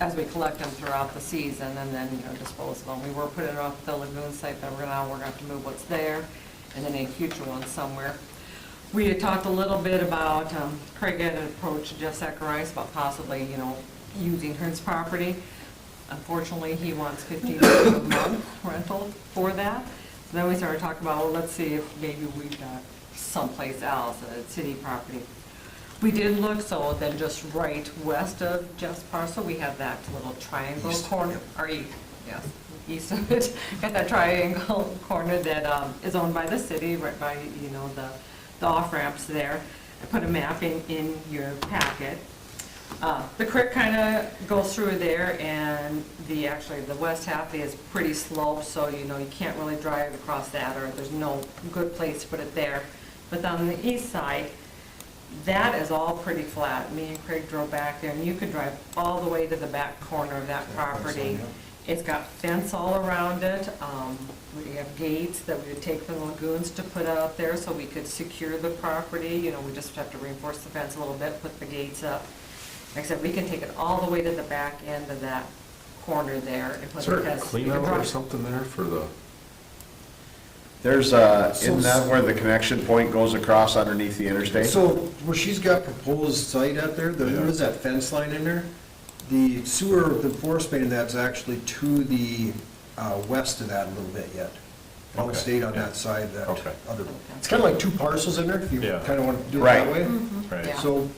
as we collect them throughout the season, and then, dispose of them. We were putting it off the lagoon site, but we're gonna have to move what's there, and then a future one somewhere. We had talked a little bit about, Craig had approached Jeff Zacharias about possibly, using his property. Unfortunately, he wants $15 a month rental for that. So then we started talking about, well, let's see if maybe we've got someplace else, a city property. We did look, so then just right west of Jeff's parcel, we have that little triangle corner, or east of it, got that triangle corner that is owned by the city, right by, the off-ramps there. I put a map in your packet. The creek kind of goes through there, and the west half is pretty sloped, so you can't really drive across that, or there's no good place to put it there. But on the east side, that is all pretty flat. Me and Craig drove back there, and you could drive all the way to the back corner of that property. It's got fence all around it. We have gates that we would take from the lagoons to put out there so we could secure the property. We just have to reinforce the fence a little bit, put the gates up. Like I said, we can take it all the way to the back end of that corner there. And put Is there the a fence. cleanout or something there for the? There's isn't that where the connection point goes across underneath the interstate? So where she's got proposed site out there, there is that fence line in there. The sewer, the forest main, that's actually to the west of that a little bit yet. It Okay. stayed on that side, that Okay. other, it's kind of like 2 parcels in there, if you Yeah. kind of want to do it Right. that way. Right. Yeah. So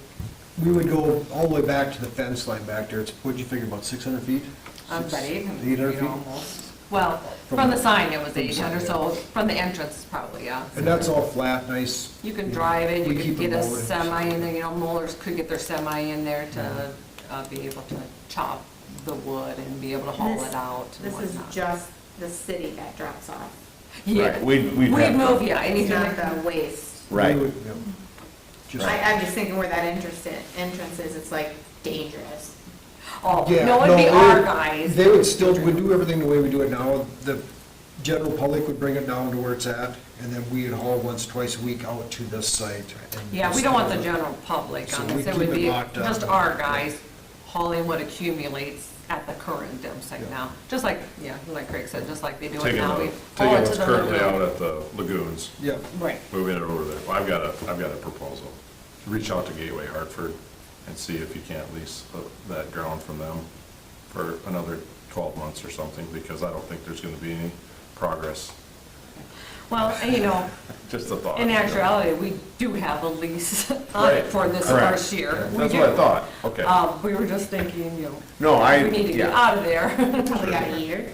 we would go all the way back to the fence line back there. It's, what'd you figure, about 600 feet? About 800 800 feet feet? almost. Well, from the sign it was 800, so from the entrance probably, yeah. And that's all flat, nice. You can drive it, We you keep can it get a loaded. semi in there, Mullers could get their semi in there to be able to chop the wood and be able to haul it out and This is whatnot. just the city that drops off. Yeah, Right, we'd we'd have- move, yeah, It's anything. not that- the waste. Right. We would, yeah. Just- I'm just thinking where that entrance is, it's like dangerous. Oh, Yeah, no, it'd be they our would- guys. They would still, would do everything the way we do it now. The general public would bring it down to where it's at, and then we would haul once, twice a week out to this site. and Yeah, we just- don't want the general public So on we this, it keep would it be locked up. just our guys hauling what accumulates at the current dump site Yeah. now. Just like, like Craig said, just like they do it Taking now. We taking haul it what's to the currently lagoon. out at the lagoons, Yeah, Right. moving it over there. Well, I've got a proposal. Reach out to Gateway Hartford and see if you can't lease that ground from them for another 12 months or something, because I don't think there's gonna be any progress. Well, and Just a thought. in actuality, we do have a lease on Right. it for this Correct. first year. We That's do. what I thought, okay. We were just thinking, No, we need to get yeah. out of there. Probably got a year.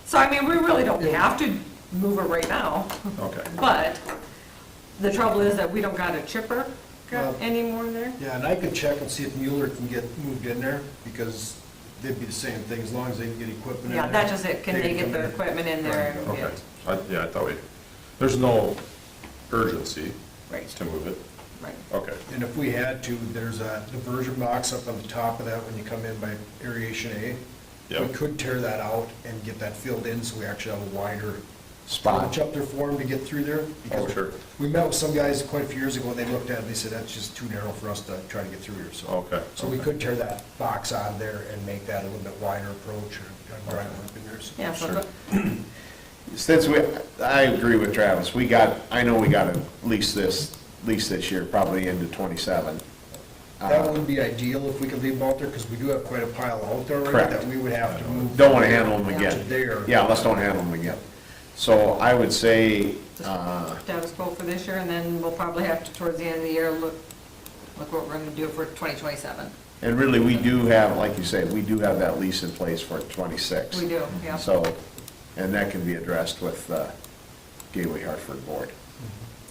So, I mean, we really don't have to move it right now, Okay. but the trouble is that we don't got a chipper Well- anymore there. yeah, and I could check and see if Mueller can get moved in there, because they'd be the same thing, as long as they can get equipment in there. Yeah, that's just it, can they get come their in. equipment in there and Okay. get, I thought there's no urgency right, to move it. right. Okay. And if we had to, there's a diversion box up on the top of that when you come in by aeration A. We Yep. could tear that out and get that filled in, so we actually have a wider Spot. approach up there for them to get through there. Oh, because sure. We met with some guys quite a few years ago, and they looked at it, and they said, that's just too narrow for us to try to get through here, so. Okay. So we could tear that box out of there and make that a little bit wider approach, or drive up in there. so- Yeah, so, Sure. Since I agree with Travis, I know we gotta lease this least this year, probably into 27. That would be ideal if we could leave them out there, because we do have quite a pile out there already Correct. that we would have to move. Don't want to handle them to again. there. Yeah, let's don't handle them again. So I would say, Status quo for this year, and then we'll probably have to, towards the end of the year, look what we're gonna do for 2027. and really, we do have, like you say, we do have that lease in place for 26. We do, yeah. So, and that can be addressed with the Gateway Hartford Board.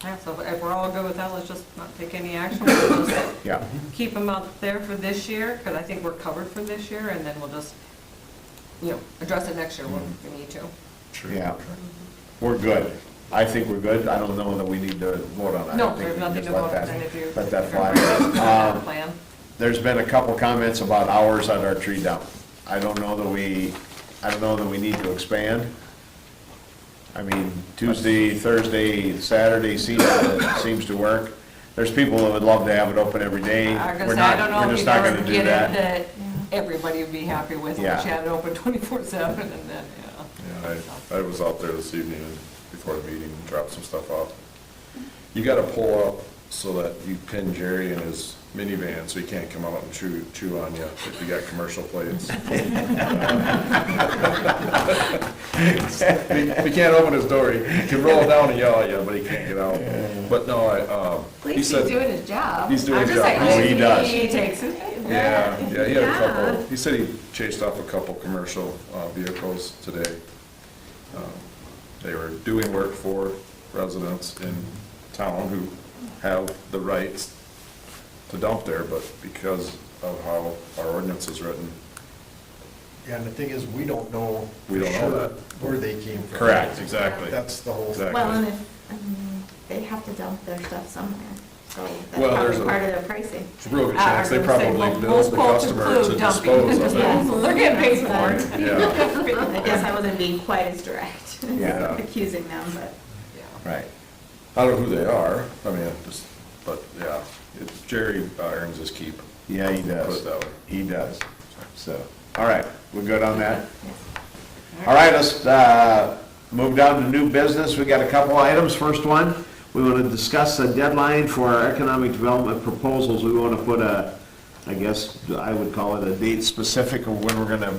Yeah, so if we're all good with that, let's just not take any action. We'll just Yeah, keep them out there for this year, because I think we're covered for this year, and then we'll just, address it next year when we need to. yeah. We're good. I think we're good. I don't know that we need to vote on that. I No, think there's we nothing just to let vote that- on if you. Let that if fly. everybody's got a plan. There's been a couple comments about hours at our tree dump. I don't know that we need to expand. I mean, Tuesday, Thursday, Saturday seems to work. There's people that would love to have it open every day. I was We're gonna say, I not, don't know we're if just you not ever gonna do get it that. that everybody would be happy with, Yeah. if you had it open 24/7, and then, Yeah, I was out there this evening and before the meeting, dropped some stuff off. You gotta pull up so that you pin Jerry in his minivan so he can't come out and chew on you if you got commercial plates. He can't open his door, he can roll down and yell at you, but he can't get out. But no, At he least said. he's doing his job. He's doing I'm his just job. saying, Oh, he does. he takes it. Yeah, he had a Yeah. couple, he said he chased off a couple commercial vehicles today. They were doing work for residents in town who have the rights to dump there, but because of how our ordinance is written, Yeah, and the thing is, we don't know We for don't know sure that. where they came from. Correct. Exactly. That's the whole. Exactly. Well, and they have to dump their stuff somewhere, so that's Well, there's probably a- part of their pricing. it's a real good I chance they was gonna say, probably billed most the quotes customer to include dumping. dispose of it. So they're getting paid for it. Yeah, I guess I wasn't being quite as direct, Yeah. accusing them, but. Right. I don't know who they are, I mean, but yeah, Jerry earns his keep. Yeah, he Put it does. that way. He does. So, all right, we're good on that? Yes. All right, let's move down to new business. We got a couple items. First one, we want to discuss the deadline for our economic development proposals. We want to put I guess I would call it a date specific of when we're going to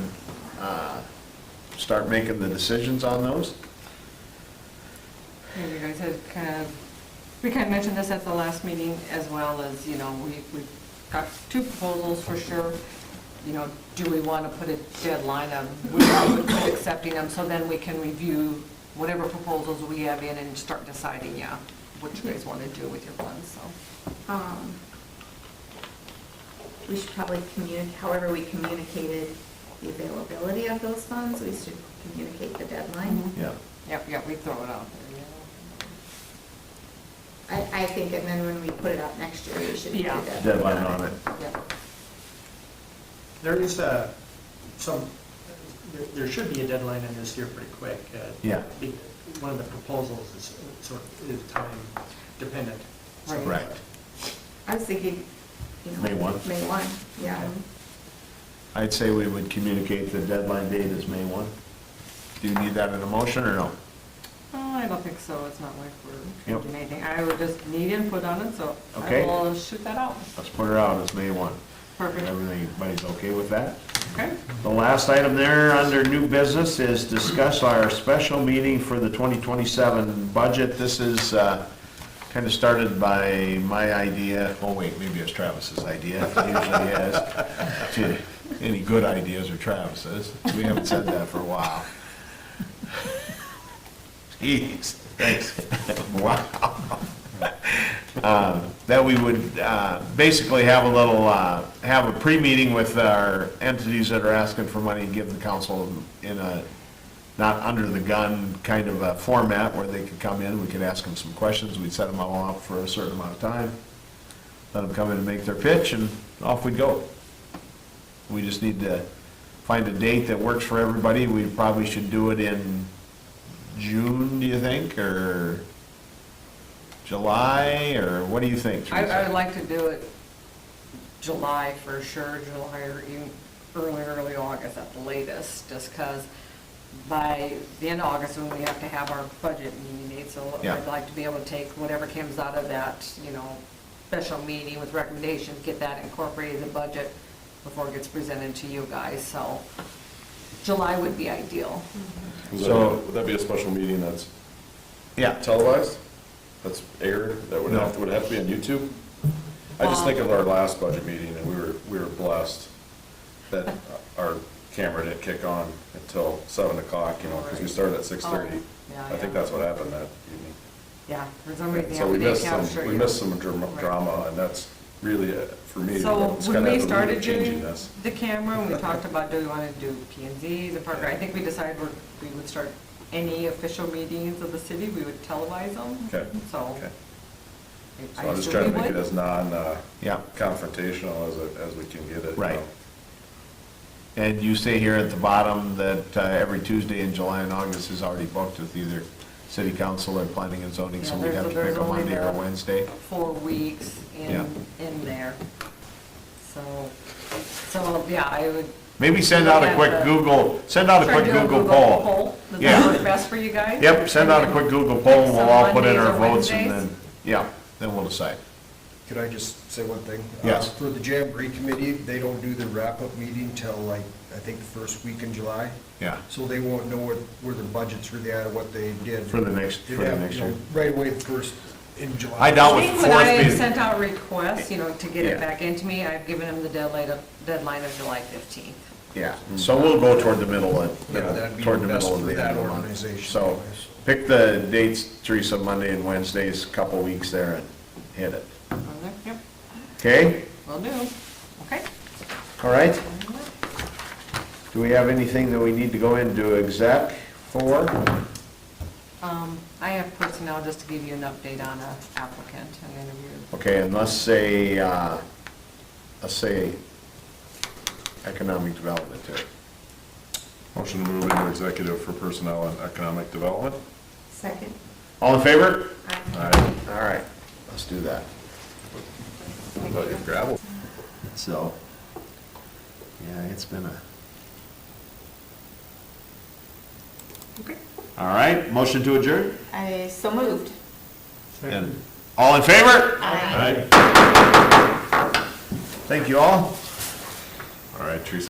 start making the decisions on those. Yeah, you guys had we kind of mentioned this at the last meeting, as well as, we've got two proposals for sure. Do we want to put a deadline on when we would be accepting them, so then we can review whatever proposals we have in and start deciding, what you guys want to do with your funds, so. We should probably however we communicated the availability of those funds, we should communicate the deadline. Yeah. Yep, we throw it out there, I think, and then when we put it up next year, we should do Yeah. that. Deadline on it. Yep. There is there should be a deadline in this year pretty quick. Yeah. One of the proposals is time dependent. Right. I was thinking, May 1. May 1, yeah. I'd say we would communicate the deadline date as May 1. Do you need that in a motion or no? I don't think so, it's not like we're Yep. changing anything. I would just need input on it, so Okay. I will shoot that out. Let's put her out as May 1. Perfect. Everybody's okay with that? Okay. The last item there under new business is discuss our special meeting for the 2027 budget. This is kind of started by my idea. Oh, wait, maybe it's Travis's idea. It usually is. Gee, any good ideas are Travis's. We haven't said that for a while. Jeez, thanks. Wow. That we would basically have a little, have a pre-meeting with our entities that are asking for money, and give the council in a, not under the gun kind of a format where they could come in, we could ask them some questions, we'd set them all up for a certain amount of time, let them come in and make their pitch, and off we go. We just need to find a date that works for everybody. We probably should do it in June, do you think, or July, or what do you think, Teresa? I would like to do it July for sure, July or even early August at the latest, just because by the end of August, when we have to have our budget meeting date, so Yeah. I'd like to be able to take whatever comes out of that, special meeting with recommendations, get that incorporated in the budget before it gets presented to you guys, so July would be ideal. Would that be a special meeting that's Yeah, televised? That's aired? That would No. would it have to be on YouTube? I just think of our last budget meeting, and we were blessed that our camera didn't kick on until 7 o'clock, because we started at 6:30. Yeah, I think yeah. that's what happened that evening. Yeah, for some reason, So we they missed some, capture we you. missed some Right. drama, and that's really, for me, So it's when kind we of started changing doing this. the camera, we talked about, do we want to do P&Z, the Parker, I think we decided we would start any official meetings of the city, we would televise them. Okay, So. okay. I So I'm just assume trying to we make it would. as yeah. non-confrontational as we can get it. Right. And you say here at the bottom that every Tuesday in July and August is already booked with either city council or planning and zoning, so Yeah, we have to there's pick a only Monday or the a Wednesday. 4 weeks Yeah. in there. So, yeah, I would. Maybe send out a quick Google, send out a quick Google poll. Does Yeah. that work best for you guys? Yep, send out a quick Google poll, and we'll all put in our Some Mondays or votes, and Wednesdays? then, yeah, then we'll decide. Could I just say one thing? Yes. For the Jamboree Committee, they don't do the wrap-up meeting till like, I think, the first week in July. Yeah, So they won't know where their budget's really at or what they did. for the next They'd have, year. right away the first in July. I doubt I with think the when fourth I being. sent out requests, to get Yeah. it back into me, I've given them the deadline of July 15th. Yeah, so we'll go toward the middle of, Yeah, that'd be toward the best middle of for the that end of the month. organization. So, pick the dates, Teresa, Monday and Wednesdays, a couple weeks there, and hit it. Yep, Okay, will do. Okay. all right? Do we have anything that we need to go into exec for? I have personnel just to give you an update on an applicant, an interview. Okay, and let's say economic development too. Motion to move into executive for personnel and economic development. Second. All in favor? Aye. All right, let's do that. What about your gravel? So, yeah, it's been a. Okay. All right, motion to adjourn? I so moved. And all in favor? Aye. Thank you all. All right, Teresa.